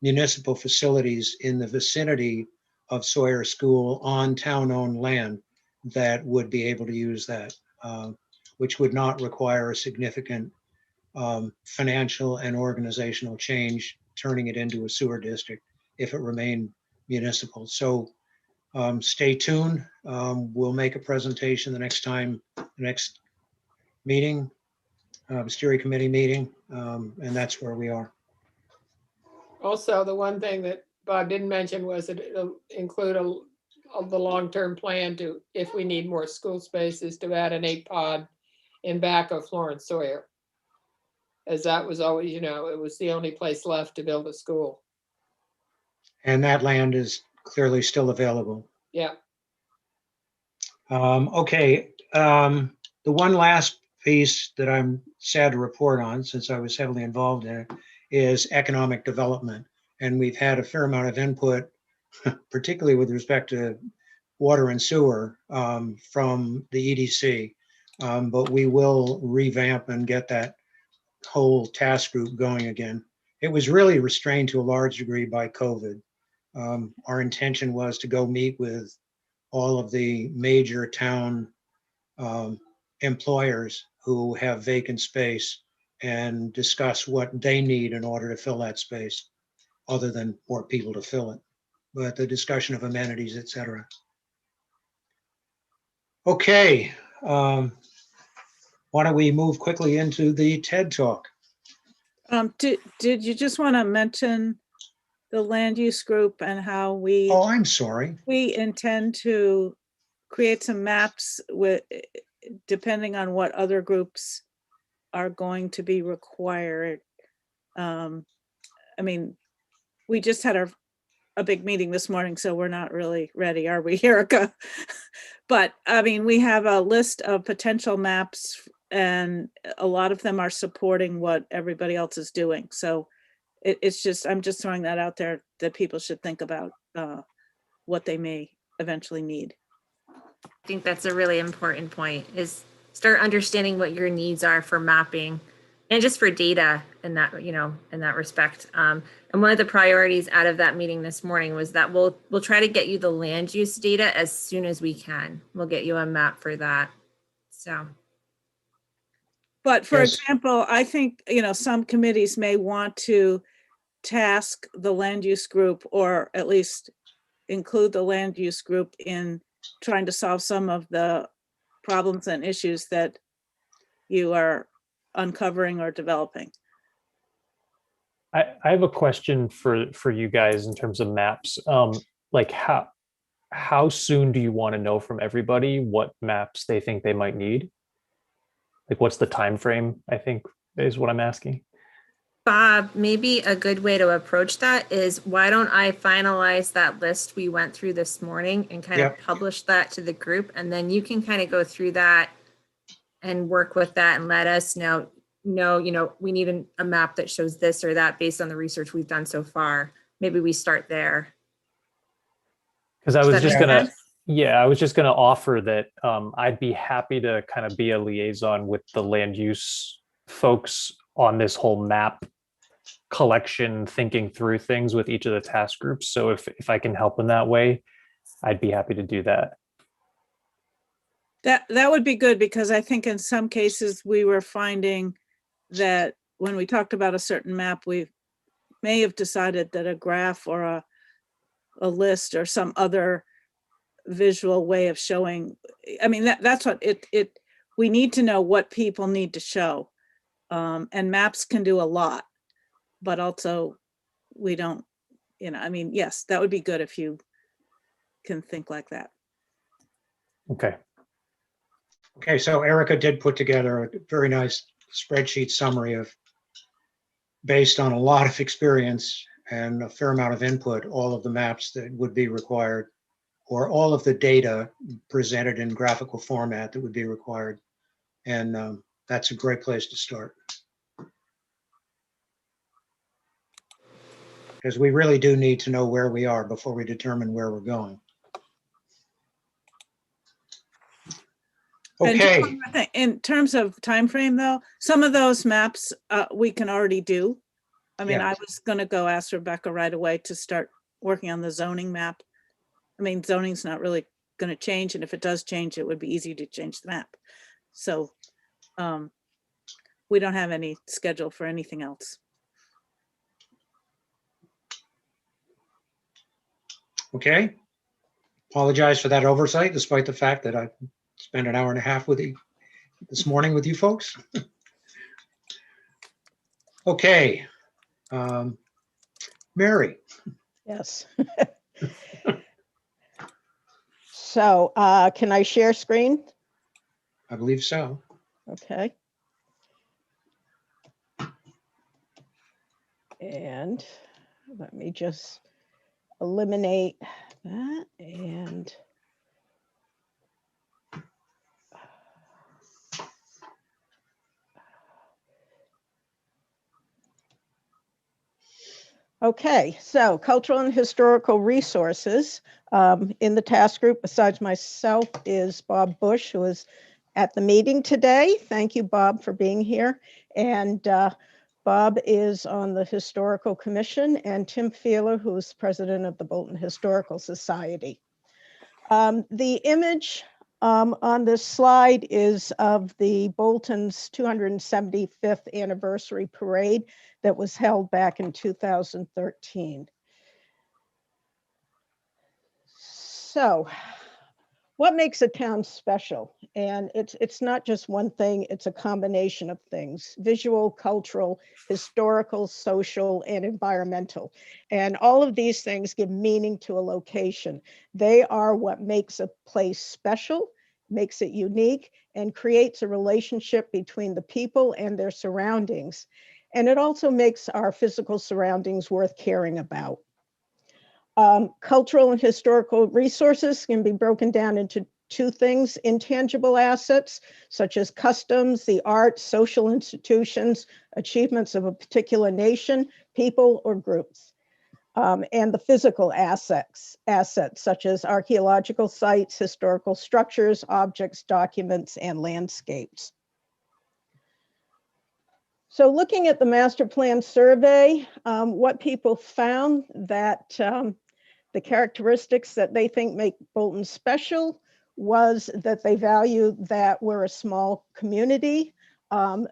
municipal facilities in the vicinity of Sawyer School on town-owned land that would be able to use that, which would not require a significant financial and organizational change, turning it into a sewer district if it remained municipal. So stay tuned. We'll make a presentation the next meeting, steering committee meeting, and that's where we are. Also, the one thing that Bob didn't mention was that it'll include the long-term plan to, if we need more school spaces, to add an 8-pod in back of Florence Sawyer. As that was always, it was the only place left to build a school. And that land is clearly still available. Yeah. Okay. The one last piece that I'm sad to report on, since I was heavily involved in it, is economic development. And we've had a fair amount of input, particularly with respect to water and sewer from the EDC. But we will revamp and get that whole task group going again. It was really restrained to a large degree by COVID. Our intention was to go meet with all of the major town employers who have vacant space and discuss what they need in order to fill that space, other than more people to fill it, but the discussion of amenities, et cetera. Okay, why don't we move quickly into the TED Talk? Did you just want to mention the land use group and how we? Oh, I'm sorry. We intend to create some maps with, depending on what other groups are going to be required. I mean, we just had a big meeting this morning, so we're not really ready, are we, Erica? But I mean, we have a list of potential maps, and a lot of them are supporting what everybody else is doing. So it's just, I'm just throwing that out there that people should think about what they may eventually need. I think that's a really important point, is start understanding what your needs are for mapping and just for data in that, in that respect. And one of the priorities out of that meeting this morning was that we'll try to get you the land use data as soon as we can. We'll get you a map for that. So. But for Yes. example, I think, some committees may want to task the land use group, or at least include the land use group in trying to solve some of the problems and issues that you are uncovering or developing. I have a question for you guys in terms of maps. Like how soon do you want to know from everybody what maps they think they might need? Like, what's the time frame, I think, is what I'm asking. Bob, maybe a good way to approach that is, why don't I finalize that list we went through this morning and kind of publish that to the group, and then you can kind of go through that and work with that and let us know, we need a map that shows this or that based on the research we've done so far. Maybe we start there. Because I was just gonna offer that I'd be happy to kind of be a liaison with the land use folks on this whole map collection, thinking through things with each of the task groups. So if I can help in that way, I'd be happy to do that. That would be good, because I think in some cases we were finding that when we talked about a certain map, we may have decided that a graph or a list or some other visual way of showing, I mean, that's what we need to know what people need to show. And maps can do a lot, but also we don't, I mean, yes, that would be good if you can think like that. Okay. Okay, so Erica did put together a very nice spreadsheet summary of, based on a lot of experience and a fair amount of input, all of the maps that would be required, or all of the data presented in graphical format that would be required. And that's a great place to start. Because we really do need to know where we are before we determine where we're going. And just Okay, one more thing, in terms of time frame, though, some of those maps we can already do. I mean, Yeah. I was going to go ask Rebecca right away to start working on the zoning map. I mean, zoning's not really going to change, and if it does change, it would be easy to change the map. So we don't have any schedule for anything else. okay. Apologize for that oversight, despite the fact that I spent an hour and a half with you this morning with you folks. Okay. Mary, Yes. So can I share screen? I believe so. Okay. And let me just eliminate that and okay, so cultural and historical resources. In the task group, besides myself, is Bob Bush, who is at the meeting today. Thank you, Bob, for being here. And Bob is on the Historical Commission, and Tim Feeler, who is president of the Bolton Historical Society. The image on this slide is of the Bolton's 275th anniversary parade that was held back in 2013. So what makes a town special? And it's not just one thing, it's a combination of things: visual, cultural, historical, social, and environmental. And all of these things give meaning to a location. They are what makes a place special, makes it unique, and creates a relationship between the people and their surroundings. And it also makes our physical surroundings worth caring about. Cultural and historical resources can be broken down into two things: intangible assets, such as customs, the arts, social institutions, achievements of a particular nation, people, or groups. And the physical assets, such as archaeological sites, historical structures, objects, documents, and landscapes. So looking at the master plan survey, what people found that the characteristics that they think make Bolton special was that they value that we're a small community.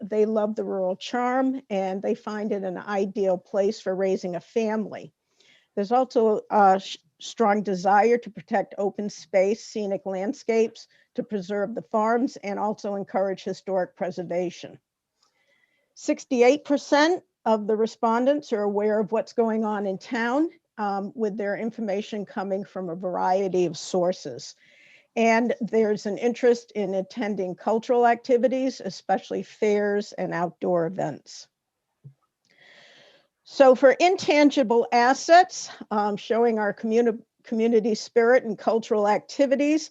They love the rural charm, and they find it an ideal place for raising a family. There's also a strong desire to protect open space, scenic landscapes, to preserve the farms, and also encourage historic preservation. 68% of the respondents are aware of what's going on in town, with their information coming from a variety of sources. And there's an interest in attending cultural activities, especially fairs and outdoor events. So for intangible assets, showing our community spirit and cultural activities,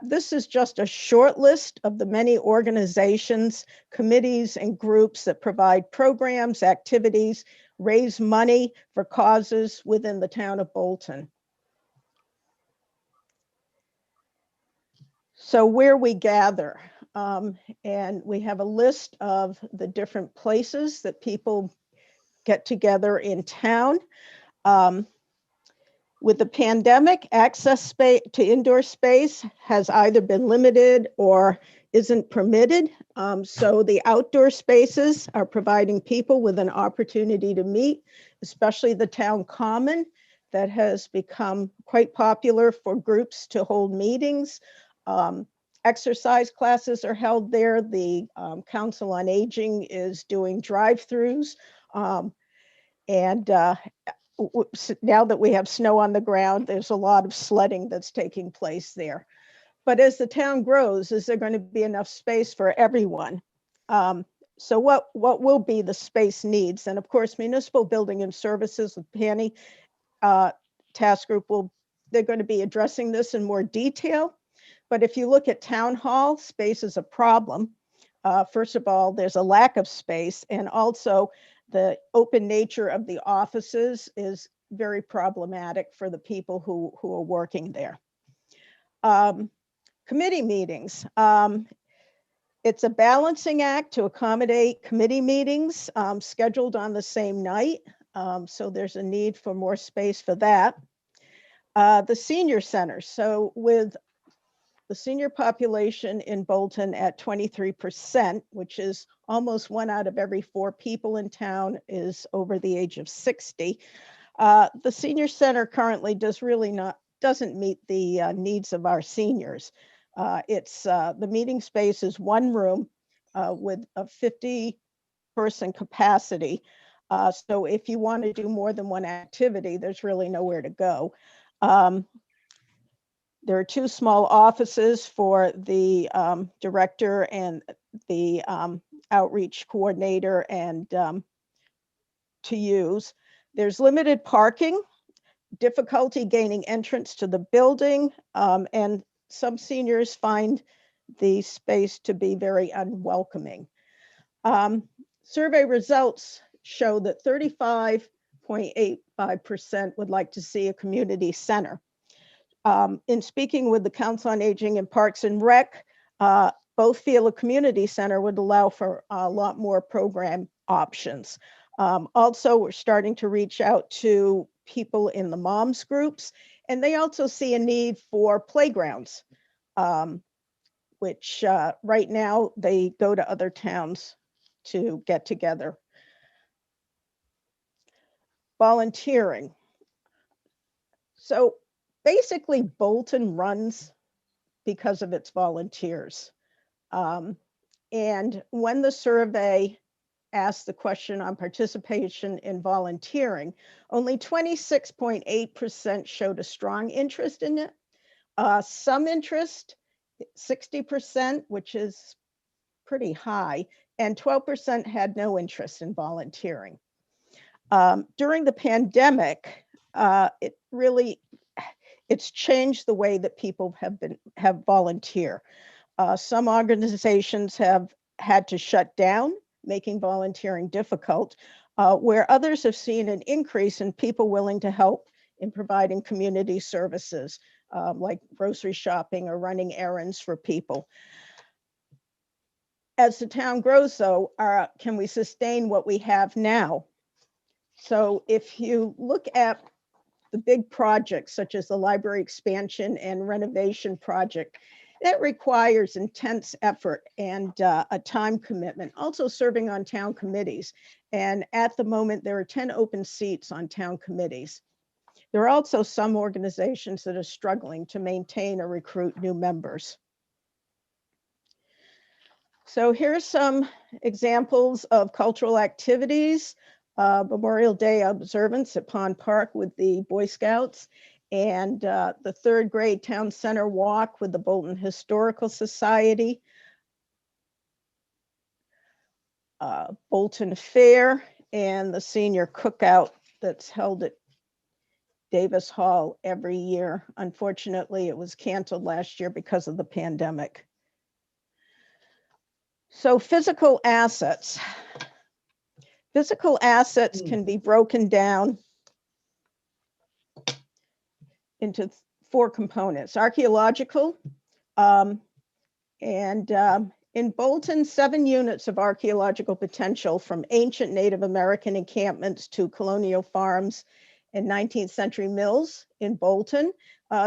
this is just a short list of the many organizations, committees, and groups that provide programs, activities, raise money for causes within the town of Bolton. So where we gather, and we have a list of the different places that people get together in town. With the pandemic, access to indoor space has either been limited or isn't permitted. So the outdoor spaces are providing people with an opportunity to meet, especially the town common that has become quite popular for groups to hold meetings. Exercise classes are held there. The Council on Aging is doing drive-throughs. And now that we have snow on the ground, there's a lot of sledding that's taking place there. But as the town grows, is there going to be enough space for everyone? So what will be the space needs? And of course, Municipal Building and Services with Penny task group they're going to be addressing this in more detail. But if you look at Town Hall, space is a problem. First of all, there's a lack of space, and also the open nature of the offices is very problematic for the people who are working there. Committee meetings. It's a balancing act to accommodate committee meetings scheduled on the same night. So there's a need for more space for that. The senior center. So with the senior population in Bolton at 23%, which is almost 1 out of every 4 people in town is over the age of 60. The senior center currently doesn't meet the needs of our seniors. The meeting space is 1 room with a 50-person capacity. So if you want to do more than 1 activity, there's really nowhere to go. There are 2 small offices for the director and the outreach coordinator and to use. There's limited parking, difficulty gaining entrance to the building, and some seniors find the space to be very unwelcoming. Survey results show that 35.85% would like to see a community center. In speaking with the Council on Aging and Parks and Rec, both feel a community center would allow for a lot more program options. Also, we're starting to reach out to people in the moms groups, and they also see a need for playgrounds, which right now they go to other towns to get together. Volunteering. So basically, Bolton runs because of its volunteers. And when the survey asked the question on participation in volunteering, only 26.8% showed a strong interest in it. Some interest, 60%, which is pretty high, and 12% had no interest in volunteering. During the pandemic, it's changed the way that people have volunteer. Some organizations have had to shut down, making volunteering difficult, where others have seen an increase in people willing to help in providing community services, like grocery shopping or running errands for people. As the town grows, though, can we sustain what we have now? So if you look at the big projects, such as the library expansion and renovation project, that requires intense effort and a time commitment, also serving on town committees. And at the moment, there are 10 open seats on town committees. There are also some organizations that are struggling to maintain or recruit new members. So here's some examples of cultural activities. Memorial Day observance at Pond Park with the Boy Scouts, and the 3rd grade town center walk with the Bolton Historical Society, Bolton Fair, and the senior cookout that's held at Davis Hall every year. Unfortunately, it was canceled last year because of the pandemic. So physical assets. Physical assets can be broken down into 4 components. Archaeological, in Bolton, 7 units of archaeological potential, from ancient Native American encampments to colonial farms and 19th century mills in Bolton.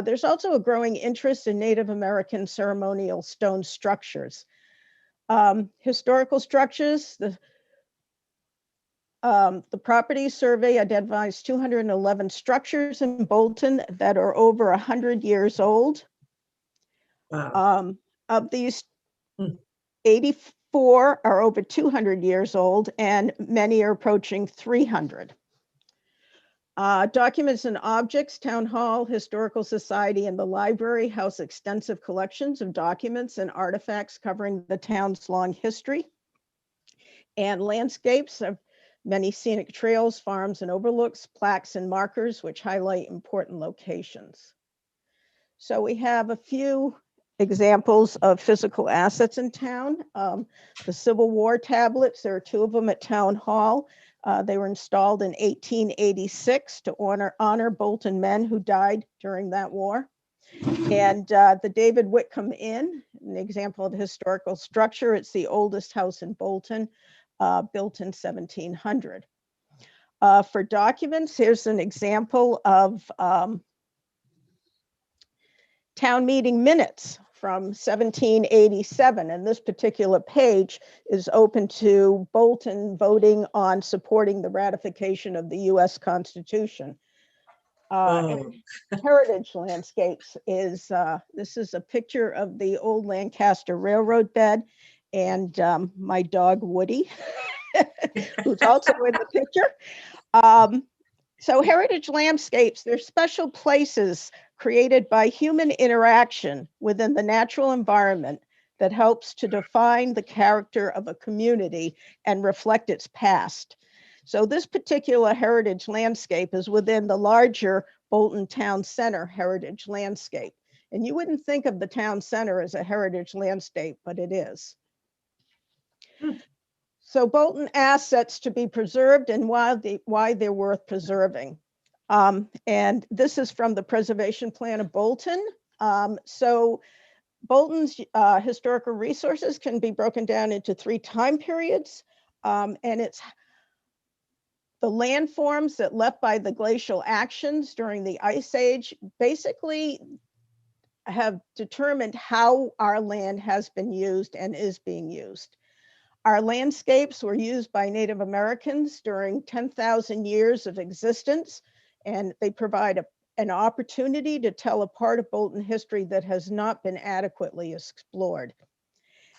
There's also a growing interest in Native American ceremonial stone structures. Historical structures, the property survey identifies 211 structures in Bolton that are over 100 years old. Of these, 84 are over 200 years old, and many are approaching 300. Documents and objects, Town Hall, Historical Society, and the library house extensive collections of documents and artifacts covering the town's long history. And landscapes of many scenic trails, farms, and overlooks, plaques and markers which highlight important locations. So we have a few examples of physical assets in town. The Civil War tablets, there are 2 of them at Town Hall. They were installed in 1886 to honor Bolton men who died during that war. And the David Whitcomb Inn, an example of a historical structure. It's the oldest house in Bolton, built in 1700. For documents, here's an example of town meeting minutes from 1787. And this particular page is open to Bolton voting on supporting the ratification of the US Constitution. And Heritage Landscapes is, this is a picture of the old Lancaster Railroad bed and my dog Woody, who's also in the picture. So Heritage Landscapes, they're special places created by human interaction within the natural environment that helps to define the character of a community and reflect its past. So this particular heritage landscape is within the larger Bolton Town Center heritage landscape. And you wouldn't think of the town center as a heritage landscape, but it is. So Bolton assets to be preserved and why they're worth preserving. And this is from the preservation plan of Bolton. So Bolton's historical resources can be broken down into 3 time periods. And it's the landforms that left by the glacial actions during the Ice Age basically have determined how our land has been used and is being used. Our landscapes were used by Native Americans during 10,000 years of existence, and they provide an opportunity to tell a part of Bolton history that has not been adequately explored.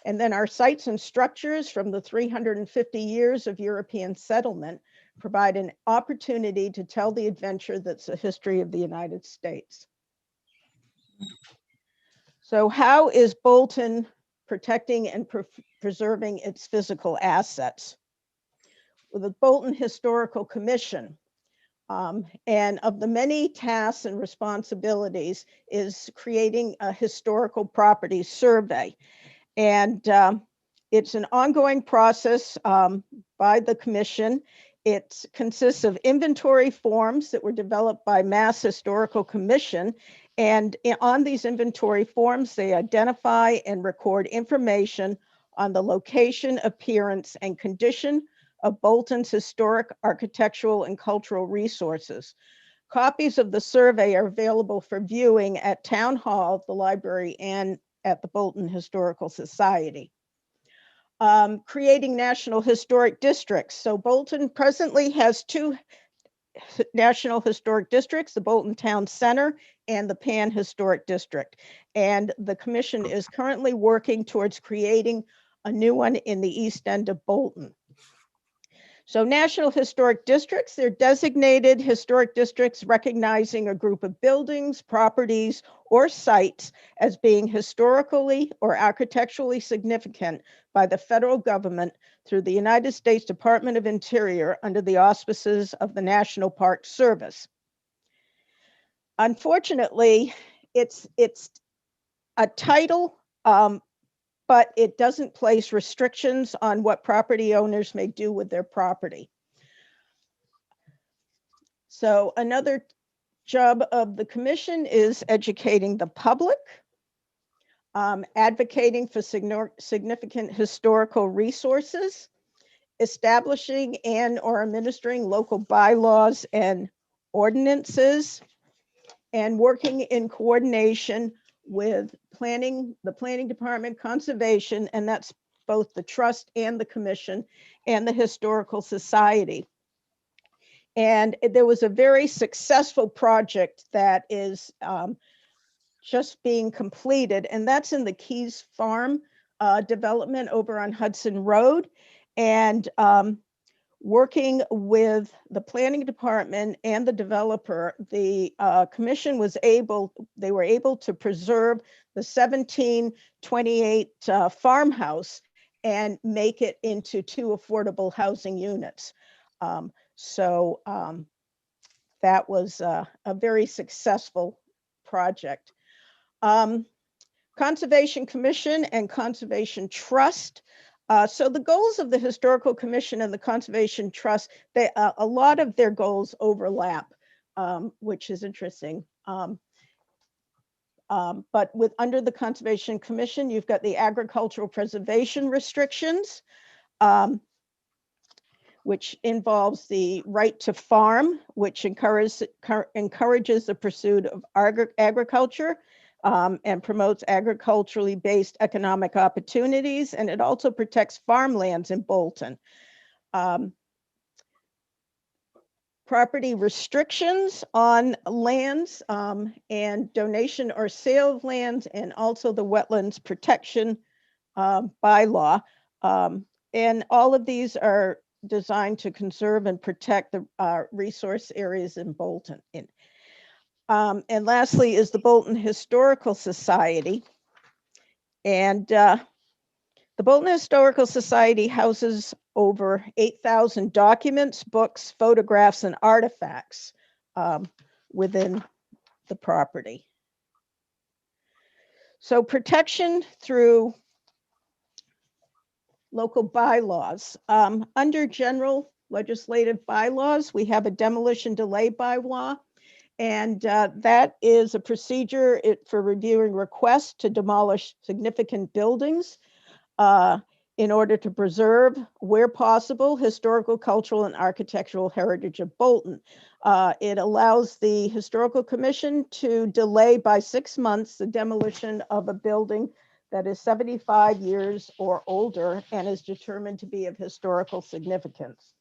And then our sites and structures from the 350 years of European settlement provide an opportunity to tell the adventure that's the history of the United States. So how is Bolton protecting and preserving its physical assets? With the Bolton Historical Commission, and of the many tasks and responsibilities is creating a historical property survey. And it's an ongoing process by the commission. It consists of inventory forms that were developed by Mass Historical Commission. And on these inventory forms, they identify and record information on the location, appearance, and condition of Bolton's historic, architectural, and cultural resources. Copies of the survey are available for viewing at Town Hall, the library, and at the Bolton Historical Society. Creating national historic districts. So Bolton presently has 2 national historic districts, the Bolton Town Center and the Pan Historic District. And the commission is currently working towards creating a new one in the east end of Bolton. So national historic districts, they're designated historic districts recognizing a group of buildings, properties, or sites as being historically or architecturally significant by the federal government through the United States Department of Interior under the auspices of the National Park Service. Unfortunately, it's a title, but it doesn't place restrictions on what property owners may do with their property. So another job of the commission is educating the public, advocating for significant historical resources, establishing and or administering local bylaws and ordinances, and working in coordination with planning, the planning department, conservation, and that's both the trust and the commission and the Historical Society. And there was a very successful project that is just being completed, and that's in the Keys Farm development over on Hudson Road. And working with the planning department and the developer, the commission they were able to preserve the 1728 farmhouse and make it into 2 affordable housing units. So that was a very successful project. Conservation Commission and Conservation Trust. So the goals of the Historical Commission and the Conservation Trust, a lot of their goals overlap, which is interesting. But under the Conservation Commission, you've got the agricultural preservation restrictions, which involves the right to farm, which encourages the pursuit of agriculture and promotes agriculturally based economic opportunities. And it also protects farmlands in Bolton. Property restrictions on lands and donation or sale of lands, and also the wetlands protection bylaw. And all of these are designed to conserve and protect the resource areas in Bolton. And lastly is the Bolton Historical Society. And the Bolton Historical Society houses over 8,000 documents, books, photographs, and artifacts within the property. So protection through local bylaws. Under general legislative bylaws, we have a demolition delay bylaw, and that is a procedure for reviewing requests to demolish significant buildings in order to preserve, where possible, historical, cultural, and architectural heritage of Bolton. It allows the Historical Commission to delay by 6 months the demolition of a building that is 75 years or older and is determined to be of historical significance.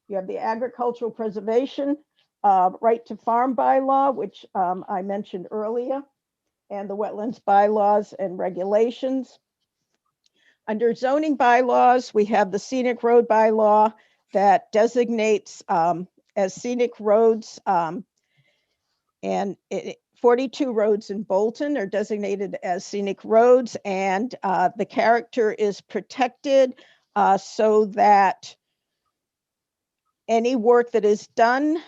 You have the agricultural preservation right to farm bylaw, which I mentioned earlier, and the wetlands bylaws and regulations. Under zoning bylaws, we have the scenic road bylaw that designates as scenic roads, and 42 roads in Bolton are designated as scenic roads, and the character is protected so that any work that is done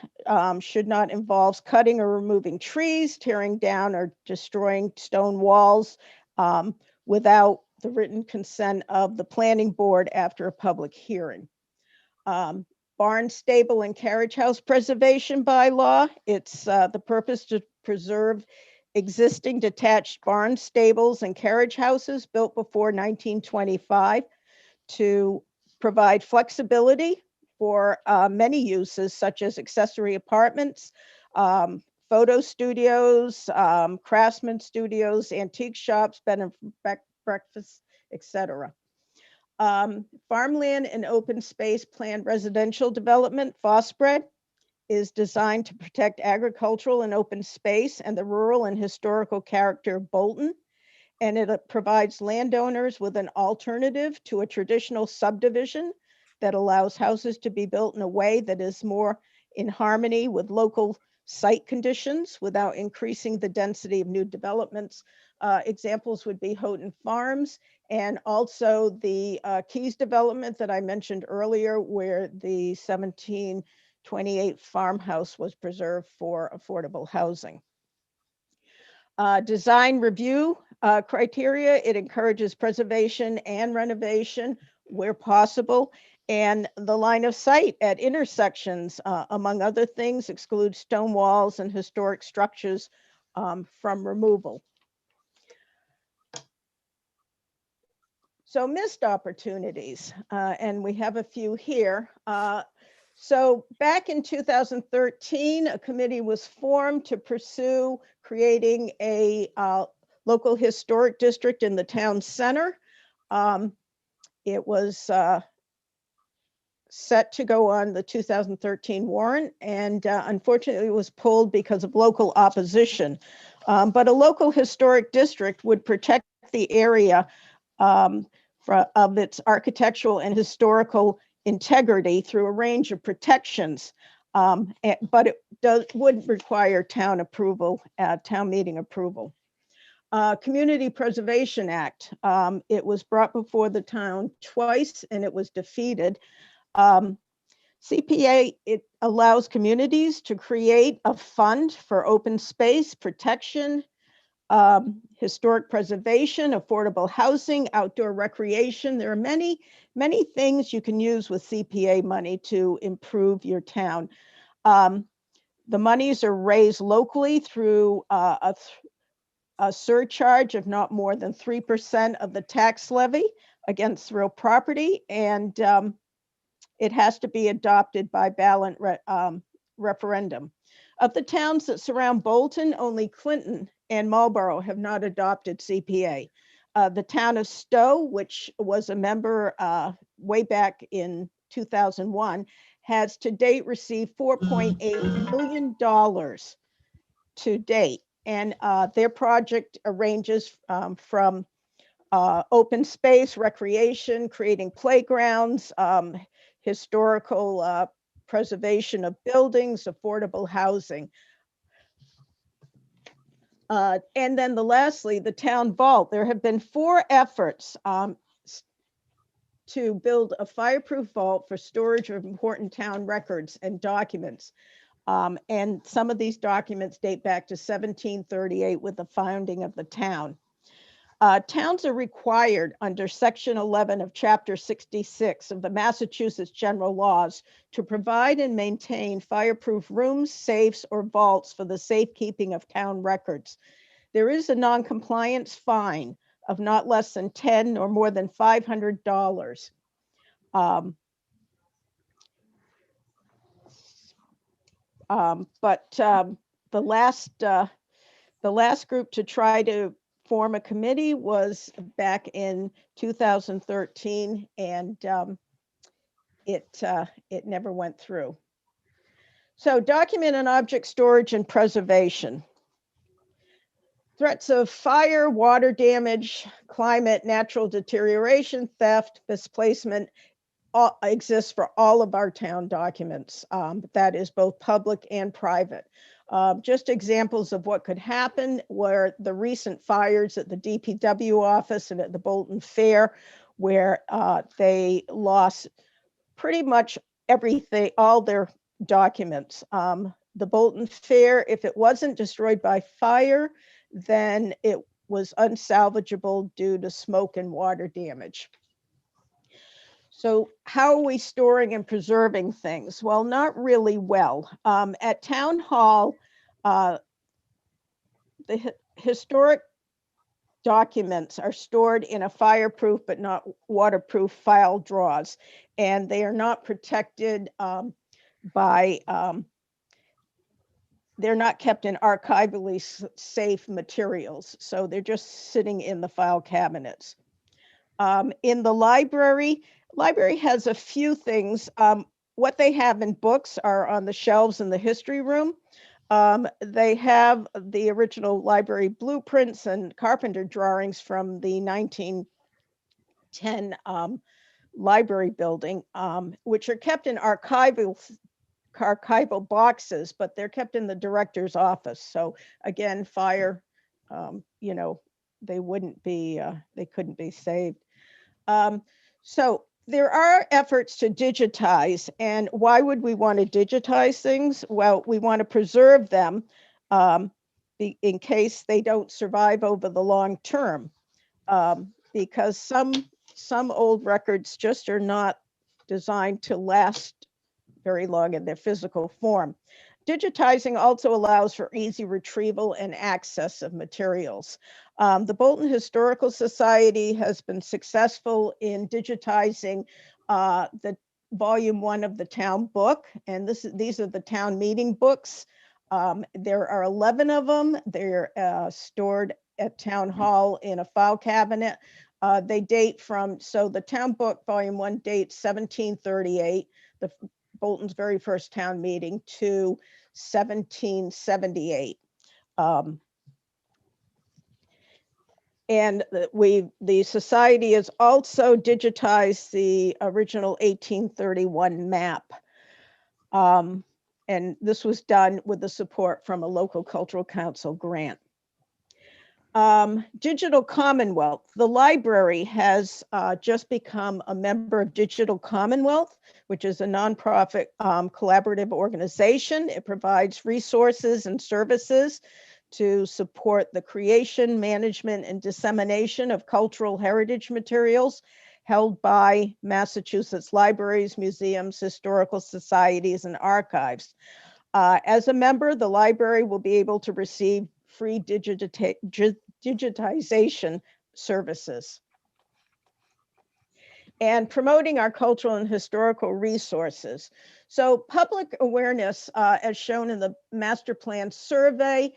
should not involve cutting or removing trees, tearing down or destroying stone walls without the written consent of the planning board after a public hearing. Barn, stable, and carriage house preservation bylaw. It's the purpose to preserve existing detached barn, stables, and carriage houses built before 1925 to provide flexibility for many uses, such as accessory apartments, photo studios, craftsman studios, antique shops, bed and breakfast, etc. Farmland and open space planned residential development, FOSBRED, is designed to protect agricultural and open space and the rural and historical character of Bolton. And it provides landowners with an alternative to a traditional subdivision that allows houses to be built in a way that is more in harmony with local site conditions without increasing the density of new developments. Examples would be Houghton Farms and also the Keys development that I mentioned earlier, where the 1728 farmhouse was preserved for affordable housing. Design review criteria, it encourages preservation and renovation where possible. And the line of sight at intersections, among other things, excludes stone walls and historic structures from removal. So missed opportunities, and we have a few here. So back in 2013, a committee was formed to pursue creating a local historic district in the town center. It was set to go on the 2013 warrant, and unfortunately it was pulled because of local opposition. But a local historic district would protect the area of its architectural and historical integrity through a range of protections. But it would require town approval, town meeting approval. Community Preservation Act. It was brought before the town twice and it was defeated. CPA, it allows communities to create a fund for open space protection, historic preservation, affordable housing, outdoor recreation. There are many, many things you can use with CPA money to improve your town. The monies are raised locally through a surcharge of not more than 3% of the tax levy against real property, and it has to be adopted by ballot referendum. Of the towns that surround Bolton, only Clinton and Marlborough have not adopted CPA. The town of Stowe, which was a member way back in 2001, has to date received $4.8 million to date. And their project ranges from open space, recreation, creating playgrounds, historical preservation of buildings, affordable housing. And then lastly, the town vault. There have been 4 efforts to build a fireproof vault for storage of important town records and documents. And some of these documents date back to 1738 with the founding of the town. Towns are required under Section 11 of Chapter 66 of the Massachusetts General Laws to provide and maintain fireproof rooms, safes, or vaults for the safekeeping of town records. There is a non-compliance fine of not less than $10 or more than $500. The last group to try to form a committee was back in 2013, and it never went through. So document and object storage and preservation. Threats of fire, water damage, climate, natural deterioration, theft, displacement exist for all of our town documents. That is both public and private. Just examples of what could happen were the recent fires at the DPW office and at the Bolton Fair, where they lost pretty much everything, all their documents. The Bolton Fair, if it wasn't destroyed by fire, then it was unsalvageable due to smoke and water damage. So how are we storing and preserving things? Well, not really well. At Town Hall, the historic documents are stored in a fireproof but not waterproof file drawers, and they are not protected they're not kept in archivally safe materials. So they're just sitting in the file cabinets. In the library has a few things. What they have in books are on the shelves in the history room. They have the original library blueprints and carpenter drawings from the 1910 library building, which are kept in archival boxes, but they're kept in the director's office. So again, fire, they couldn't be saved. So there are efforts to digitize, and why would we want to digitize things? Well, we want to preserve them in case they don't survive over the long term, because some old records just are not designed to last very long in their physical form. Digitizing also allows for easy retrieval and access of materials. The Bolton Historical Society has been successful in digitizing the volume 1 of the town book, and these are the town meeting books. There are 11 of them. They're stored at Town Hall in a file cabinet. They date from, so the town book, volume 1 dates 1738, the Bolton's very first town meeting, to 1778. And the society has also digitized the original 1831 map. And this was done with the support from a local cultural council grant. Digital Commonwealth. The library has just become a member of Digital Commonwealth, which is a nonprofit collaborative organization. It provides resources and services to support the creation, management, and dissemination of cultural heritage materials held by Massachusetts libraries, museums, historical societies, and archives. As a member, the library will be able to receive free digitization services. And promoting our cultural and historical resources. So public awareness, as shown in the master plan survey,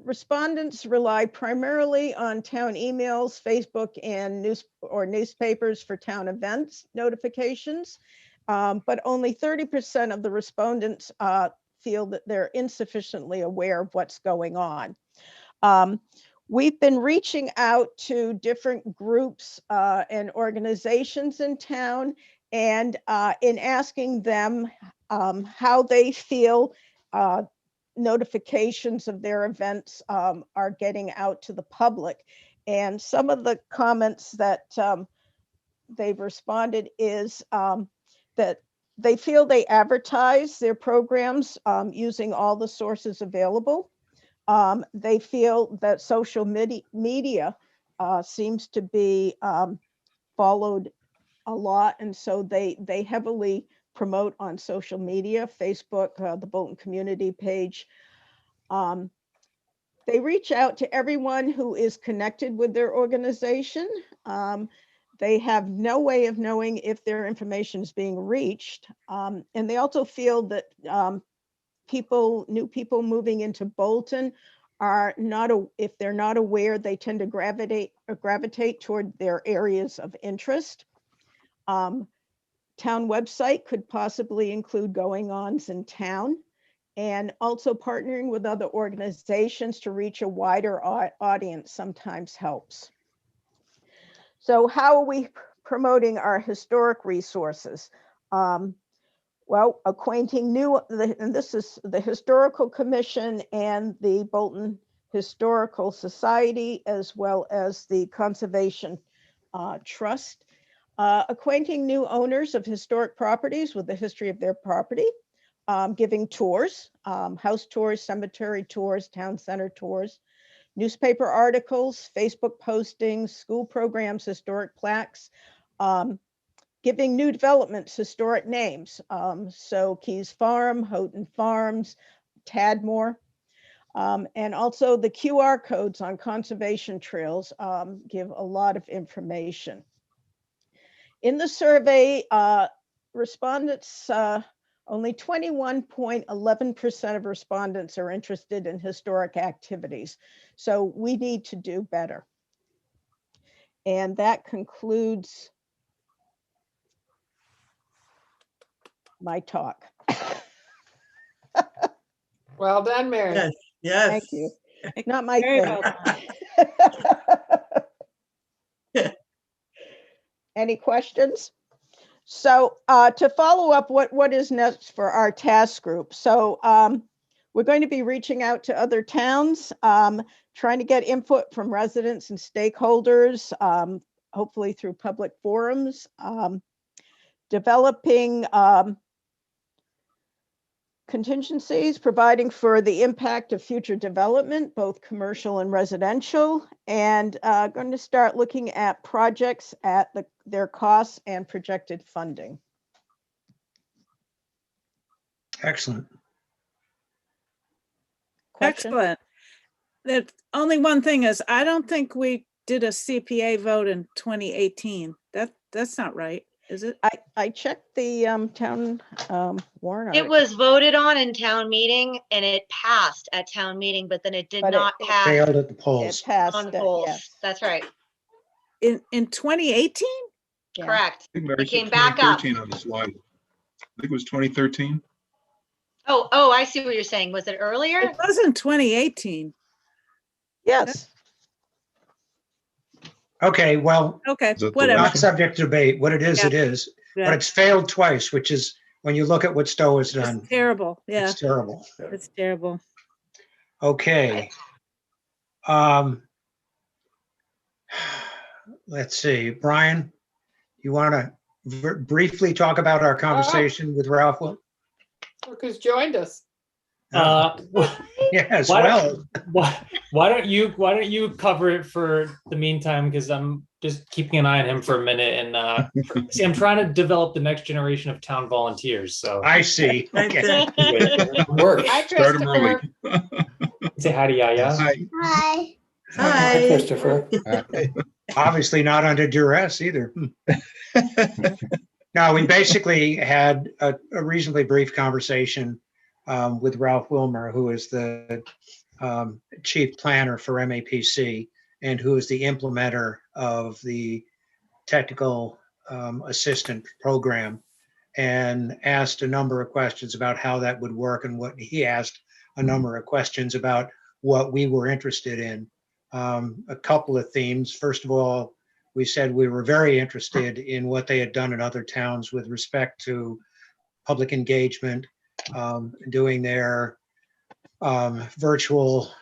respondents rely primarily on town emails, Facebook, and newspapers for town events notifications. But only 30% of the respondents feel that they're insufficiently aware of what's going on. We've been reaching out to different groups and organizations in town, and in asking them how they feel notifications of their events are getting out to the public. And some of the comments that they've responded is that they feel they advertise their programs using all the sources available. They feel that social media seems to be followed a lot, and so they heavily promote on social media, Facebook, the Bolton community page. They reach out to everyone who is connected with their organization. They have no way of knowing if their information is being reached. And they also feel that new people moving into Bolton are not, if they're not aware, they tend to gravitate toward their areas of interest. Town website could possibly include going-ons in town, and also partnering with other organizations to reach a wider audience sometimes helps. So how are we promoting our historic resources? Well, acquainting and this is the Historical Commission and the Bolton Historical Society, as well as the Conservation Trust. Acquainting new owners of historic properties with the history of their property, giving tours, house tours, cemetery tours, town center tours, newspaper articles, Facebook postings, school programs, historic plaques, giving new developments historic names. So Keys Farm, Houghton Farms, Tadmore, and also the QR codes on conservation trails give a lot of information. In the survey, respondents, only 21.11% of respondents are interested in historic activities. So we need to do better. And that concludes my talk. Well done, Mary. Yes, yes. Thank you. Not my Very thing. well done. Any questions? So to follow up, what is next for our task group? So we're going to be reaching out to other towns, trying to get input from residents and stakeholders, hopefully through public forums, developing contingencies, providing for the impact of future development, both commercial and residential, and going to start looking at projects at their costs and projected funding. Excellent. Question? Excellent. The only one thing is, I don't think we did a CPA vote in 2018. That's not right, is it? I checked the town warrant It article. was voted on in town meeting and it passed at town meeting, but then it did But not pass Failed at the It polls. passed on it, polls. yes. That's right. in 2018? Yeah. Correct. I think Mary It said came back up. 2013 on the slide. I think it was 2013. Oh, I see what you're saying. Was it earlier? It wasn't 2018. Yes. Okay, well, Okay, Is that the whatever. not subject to debate. What it is, Yeah. it is. Yeah. But it's failed twice, which is, when you look at what Stowe has done, It's terrible. Yeah, it's terrible. it's terrible. Okay. Let's see, Brian, you want to briefly talk about our conversation with Ralph? Look who's joined us. Yes, Why well, why don't you cover it for the meantime? Because I'm just keeping an eye on him for a minute, and see, I'm trying to develop the next generation of town volunteers. So I see. Okay. Works. Hi, Start 'em early. Christopher. say hi to Yaya. Hi. Hi. Hi, Christopher. Obviously not under duress either. No, we basically had a reasonably brief conversation with Ralph Wilmer, who is the chief planner for MAPC and who is the implementer of the technical assistant program, and asked a number of questions about how that would work, and what he asked a number of questions about what we were interested in. A couple of themes. First of all, we said we were very interested in what they had done in other towns with respect to public engagement, doing their virtual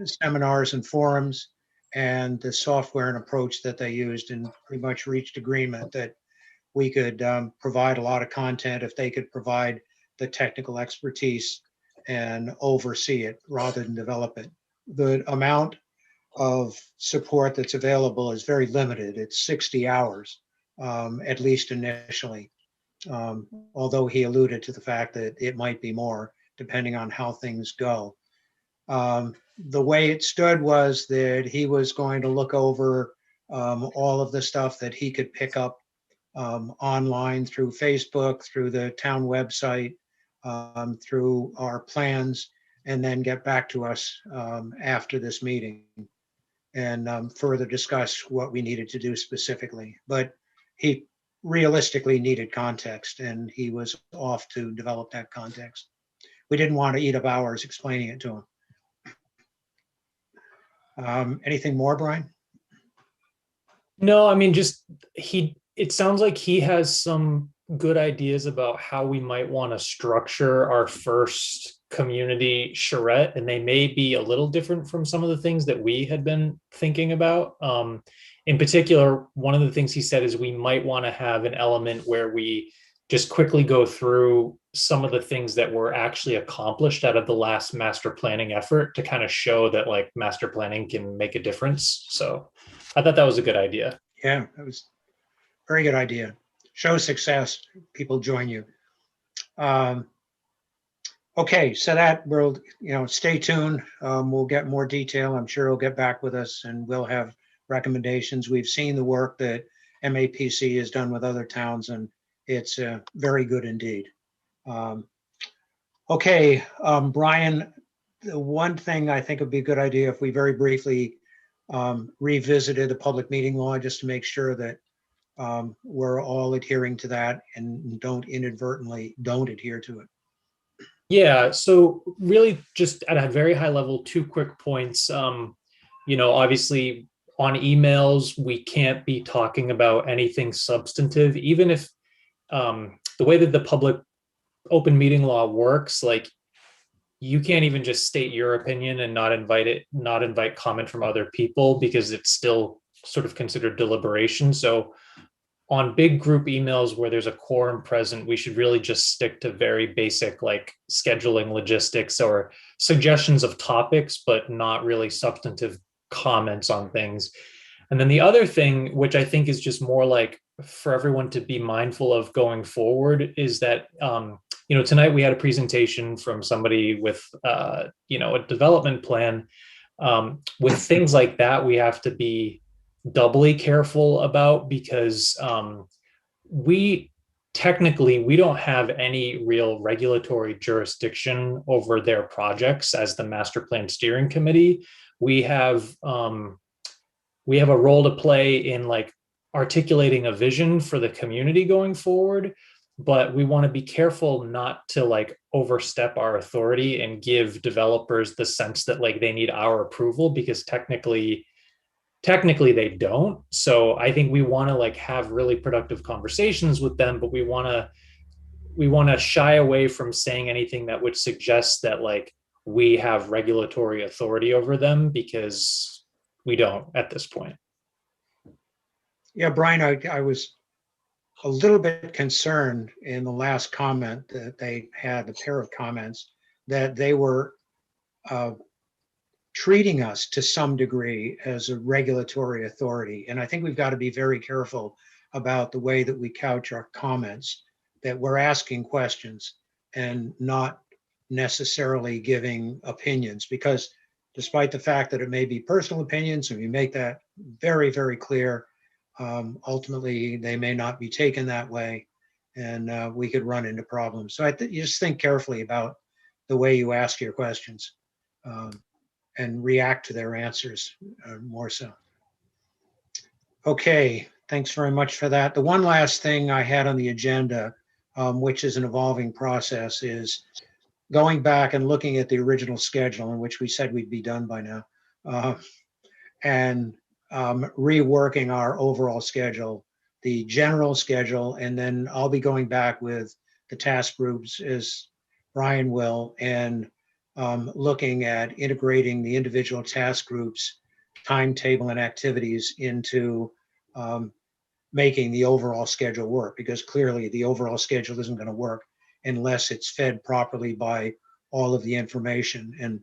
seminars and forums, and the software and approach that they used, and pretty much reached agreement that we could provide a lot of content if they could provide the technical expertise and oversee it rather than develop it. The amount of support that's available is very limited. It's 60 hours, at least initially. Although he alluded to the fact that it might be more depending on how things go. The way it stood was that he was going to look over all of the stuff that he could pick up online through Facebook, through the town website, through our plans, and then get back to us after this meeting and further discuss what we needed to do specifically. But he realistically needed context, and he was off to develop that context. We didn't want to eat up hours explaining it to him. Anything more, Brian? No, I mean, just it sounds like he has some good ideas about how we might want to structure our first community charrette, and they may be a little different from some of the things that we had been thinking about. In particular, one of the things he said is we might want to have an element where we just quickly go through some of the things that were actually accomplished out of the last master planning effort to kind of show that like master planning can make a difference. So I thought that was a good idea. Yeah, that was a very good idea. Show success, people join you. Okay, so that will, stay tuned. We'll get more detail. I'm sure he'll get back with us and we'll have recommendations. We've seen the work that MAPC has done with other towns, and it's very good indeed. Okay, Brian, the one thing I think would be a good idea if we very briefly revisited the public meeting law, just to make sure that we're all adhering to that and don't adhere to it. Yeah, so really just at a very high level, 2 quick points. Obviously on emails, we can't be talking about anything substantive, even if the way that the public open meeting law works, like you can't even just state your opinion and not invite comment from other people, because it's still sort of considered deliberation. So on big group emails where there's a quorum present, we should really just stick to very basic like scheduling logistics or suggestions of topics, but not really substantive comments on things. And then the other thing, which I think is just more like for everyone to be mindful of going forward, is that, tonight we had a presentation from somebody with, a development plan. With things like that, we have to be doubly careful about, because we don't have any real regulatory jurisdiction over their projects as the master plan steering committee. We have we have a role to play in like articulating a vision for the community going forward, but we want to be careful not to like overstep our authority and give developers the sense that like they need our approval, because technically they don't. So I think we want to like have really productive conversations with them, but we want to shy away from saying anything that would suggest that like we have regulatory authority over them, because we don't at this point. Yeah, Brian, I was a little bit concerned in the last comment that they had, a pair of comments, that they were treating us to some degree as a regulatory authority. And I think we've got to be very careful about the way that we couch our comments, that we're asking questions and not necessarily giving opinions, because despite the fact that it may be personal opinions, and we make that very, very clear, ultimately they may not be taken that way, and we could run into problems. So you just think carefully about the way you ask your questions and react to their answers more so. Okay, thanks very much for that. The one last thing I had on the agenda, which is an evolving process, is going back and looking at the original schedule, in which we said we'd be done by now, and reworking our overall schedule, the general schedule, and then I'll be going back with the task groups, as Brian will, and looking at integrating the individual task groups, timetable and activities into making the overall schedule work, because clearly the overall schedule isn't going to work unless it's fed properly by all of the information. And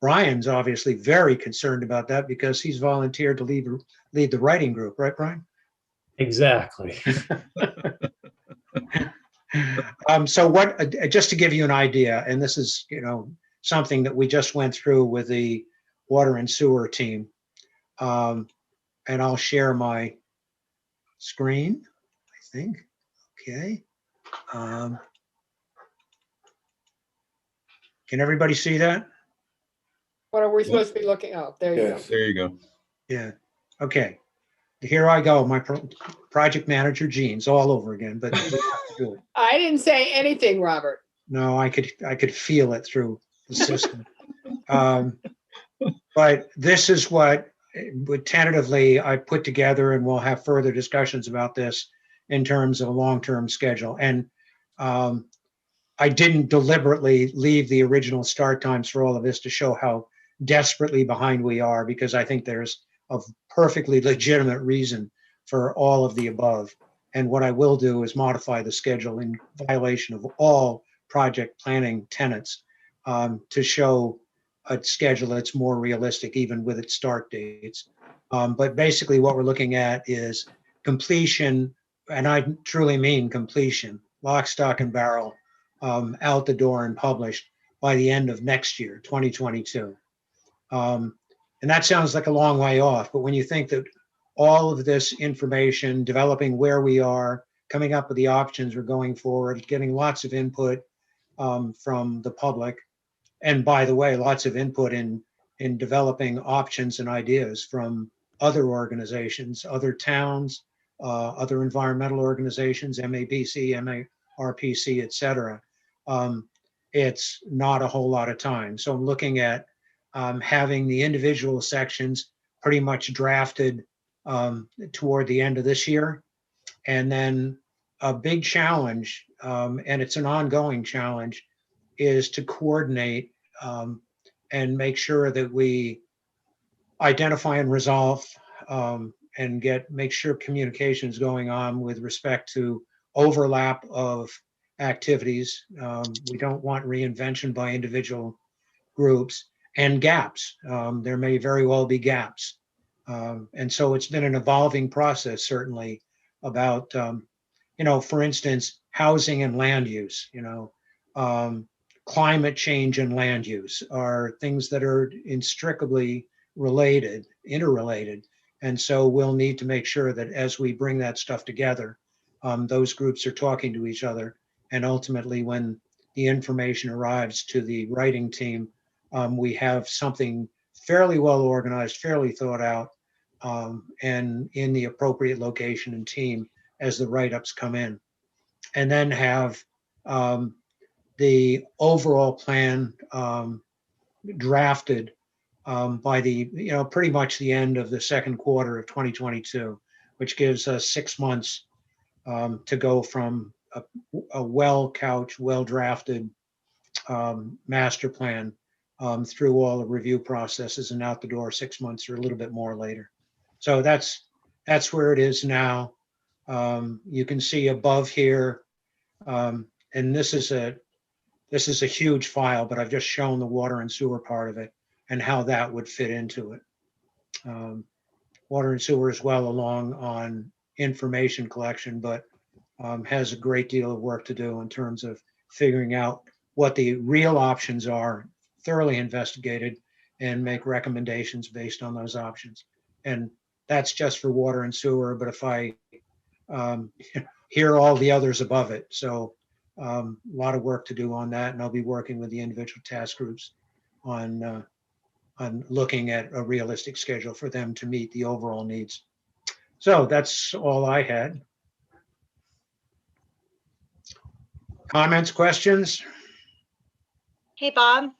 Brian's obviously very concerned about that, because he's volunteered to lead the writing group, right, Brian? Exactly. So what, just to give you an idea, and this is, something that we just went through with the water and sewer team, and I'll share my screen, I think. Okay. Can everybody see that? What are we supposed to be looking? Oh, there you go. There you go. Yeah. Okay. Here I go, my project manager genes all over again, but we have to do it. I didn't say anything, Robert. No, I could feel it through the system. But this is what tentatively I put together, and we'll have further discussions about this in terms of a long-term schedule. And I didn't deliberately leave the original start times for all of this to show how desperately behind we are, because I think there's a perfectly legitimate reason for all of the above. And what I will do is modify the schedule in violation of all project planning tenets to show a schedule that's more realistic, even with its start dates. But basically what we're looking at is completion, and I truly mean completion, lock, stock, and barrel, out the door and published by the end of next year, 2022. And that sounds like a long way off, but when you think that all of this information, developing where we are, coming up with the options we're going forward, getting lots of input from the public, and by the way, lots of input in developing options and ideas from other organizations, other towns, other environmental organizations, MABC, MARPC, et cetera. It's not a whole lot of time. So I'm looking at having the individual sections pretty much drafted toward the end of this year. And then a big challenge, and it's an ongoing challenge, is to coordinate and make sure that we identify and resolve and make sure communication is going on with respect to overlap of activities. We don't want reinvention by individual groups, and gaps. There may very well be gaps. And so it's been an evolving process, certainly, about, for instance, housing and land use, climate change and land use are things that are inextricably interrelated. And so we'll need to make sure that as we bring that stuff together, those groups are talking to each other. And ultimately, when the information arrives to the writing team, we have something fairly well organized, fairly thought out, and in the appropriate location and team as the write-ups come in. And then have the overall plan drafted by the, pretty much the end of the second quarter of 2022, which gives us 6 months to go from a well-couched, well-drafted master plan through all the review processes and out the door 6 months or a little bit more later. So that's where it is now. You can see above here, and this is a huge file, but I've just shown the water and sewer part of it and how that would fit into it. Water and sewer is well along on information collection, but has a great deal of work to do in terms of figuring out what the real options are, thoroughly investigated, and make recommendations based on those options. And that's just for water and sewer, but if I hear all the others above it. So a lot of work to do on that, and I'll be working with the individual task groups on looking at a realistic schedule for them to meet the overall needs. So that's all I had. Comments, questions? Hey, Bob.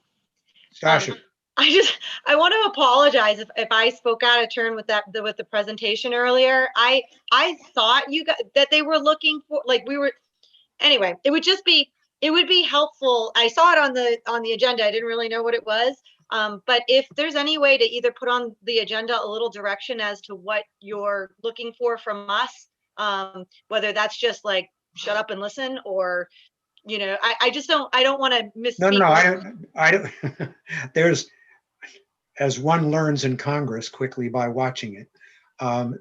Sasha? I want to apologize if I spoke out of turn with the presentation earlier. I thought you got that they were looking for, like, we were, anyway, it would be helpful. I saw it on the agenda. I didn't really know what it was. But if there's any way to either put on the agenda a little direction as to what you're looking for from us, whether that's just like shut up and listen, or I don't want to misspeak. No, I don't. There's, as one learns in Congress quickly by watching it,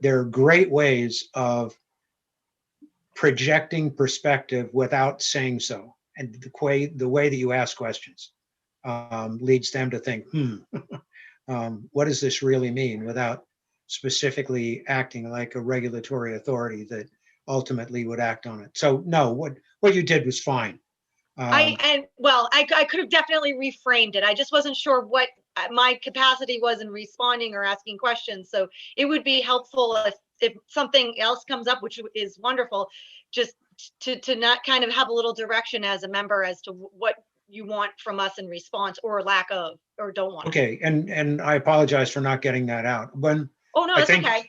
there are great ways of projecting perspective without saying so. And the way that you ask questions leads them to think, what does this really mean, without specifically acting like a regulatory authority that ultimately would act on it. So no, what you did was fine. I could have definitely reframed it. I just wasn't sure what my capacity was in responding or asking questions. So it would be helpful if something else comes up, which is wonderful, just to not kind of have a little direction as a member as to what you want from us in response, or lack of, or don't want. Okay, and I apologize for not getting that out. Oh no, that's okay.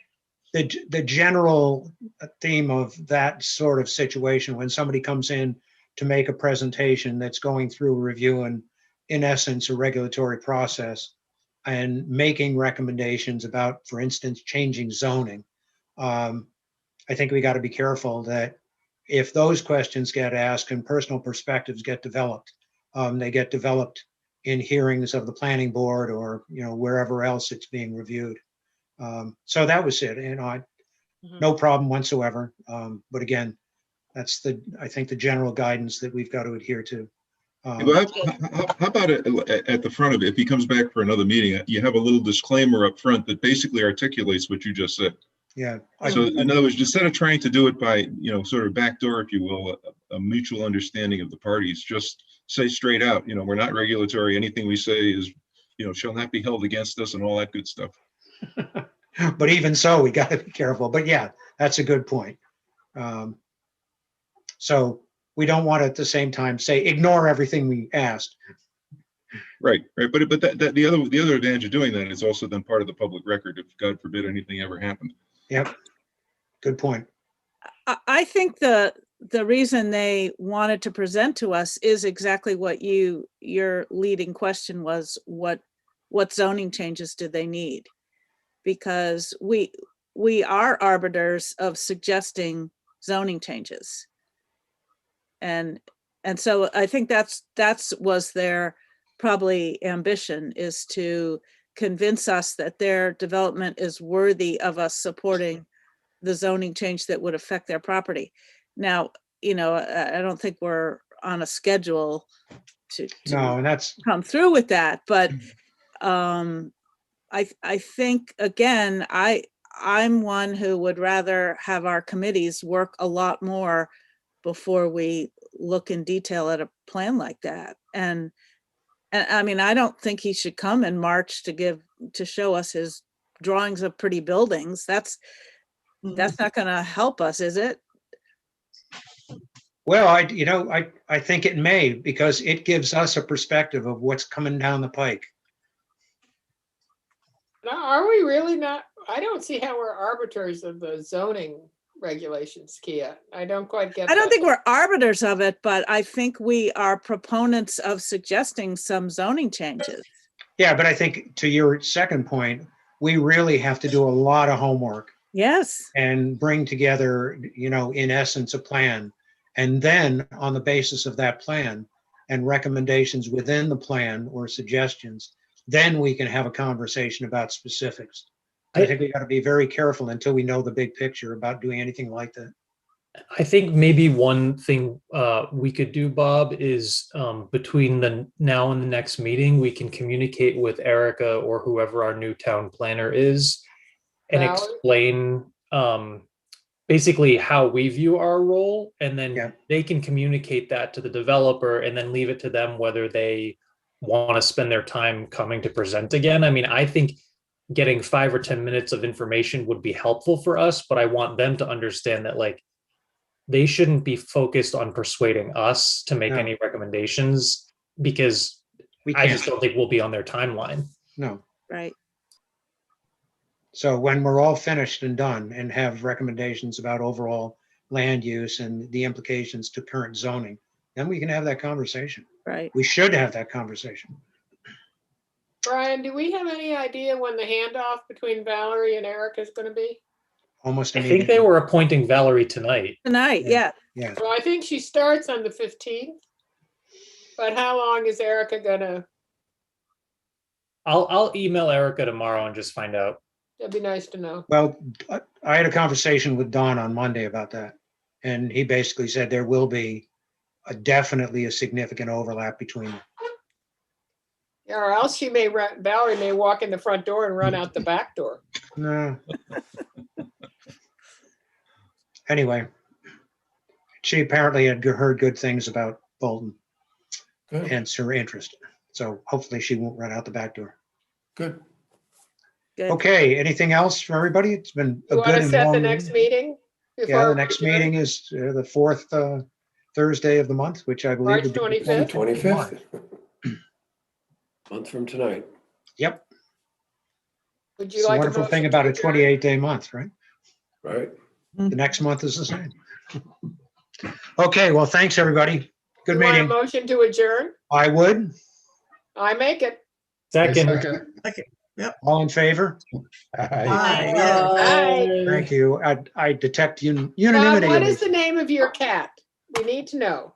The general theme of that sort of situation, when somebody comes in to make a presentation that's going through a review and, in essence, a regulatory process, and making recommendations about, for instance, changing zoning, I think we got to be careful that if those questions get asked and personal perspectives get developed, they get developed in hearings of the planning board or wherever else it's being reviewed. So that was it, and no problem whatsoever. But again, that's I think the general guidance that we've got to adhere to. How about at the front of it, if he comes back for another meeting, you have a little disclaimer up front that basically articulates what you just said. Yeah. So in other words, instead of trying to do it by, sort of backdoor, if you will, a mutual understanding of the parties, just say straight out, we're not regulatory. Anything we say is, shall not be held against us, and all that good stuff. But even so, we got to be careful. But yeah, that's a good point. So we don't want to at the same time say ignore everything we asked. Right. But that the other advantage of doing that is also then part of the public record if, God forbid, anything ever happened. Yep. Good point. I think the reason they wanted to present to us is exactly what your leading question was. What zoning changes do they need? Because we are arbiters of suggesting zoning changes. And so I think that's was their probably ambition, is to convince us that their development is worthy of us supporting the zoning change that would affect their property. Now, I don't think we're on a schedule to no, and that's come through with that, but I think, again, I'm one who would rather have our committees work a lot more before we look in detail at a plan like that. And I mean, I don't think he should come in March to show us his drawings of pretty buildings. That's not gonna help us, is it? Well, I think it may, because it gives us a perspective of what's coming down the pike. Now, are we really not? I don't see how we're arbiters of the zoning regulations, Kia. I don't quite get I don't that. think we're arbiters of it, but I think we are proponents of suggesting some zoning changes. Yeah, but I think to your second point, we really have to do a lot of homework Yes, and bring together, in essence, a plan. And then on the basis of that plan and recommendations within the plan or suggestions, then we can have a conversation about specifics. I think we got to be very careful until we know the big picture about doing anything like that. I think maybe one thing we could do, Bob, is between the now and the next meeting, we can communicate with Erica or whoever our new town planner is and Valerie? explain basically how we view our role. And then they can communicate that to the developer and then leave it to them whether they want to spend their time coming to present again. I mean, I think getting 5 or 10 minutes of information would be helpful for us, but I want them to understand that they shouldn't be focused on persuading us to make any recommendations, because I just don't think we'll be on their timeline. No. right. So when we're all finished and done and have recommendations about overall land use and the implications to current zoning, then we can have that conversation. Right. We should have that conversation. Brian, do we have any idea when the handoff between Valerie and Erica is going to be? Almost I think immediately. they were appointing Valerie tonight. Tonight, yeah. Yeah. Well, I think she starts on the 15th. But how long is Erica gonna? I'll email Erica tomorrow and just find out. That'd be nice to know. Well, I had a conversation with Don on Monday about that. And he basically said there will be definitely a significant overlap between them. Yeah, or else Valerie may walk in the front door and run out the back door. No. Anyway, she apparently had heard good things about Bolton, hence her interest. So hopefully she won't run out the back door. Good. Good. Okay, anything else from everybody? It's been a You want good to and set the long next meeting. meeting? Yeah, the next meeting is the fourth Thursday of the month, which I believe March would be the 25th? 25th. Month from tonight. Yep. Would you It's a like wonderful thing motion about to a adjourn? 28-day month, right? Right. The next month is the same. Okay, well, thanks, everybody. Good You want a meeting. motion to adjourn? I would. I make it. Second. All in favor? Aye. Aye. Thank you. I detect Bob, unanimity. what in is these. the name of your cat? We need to know.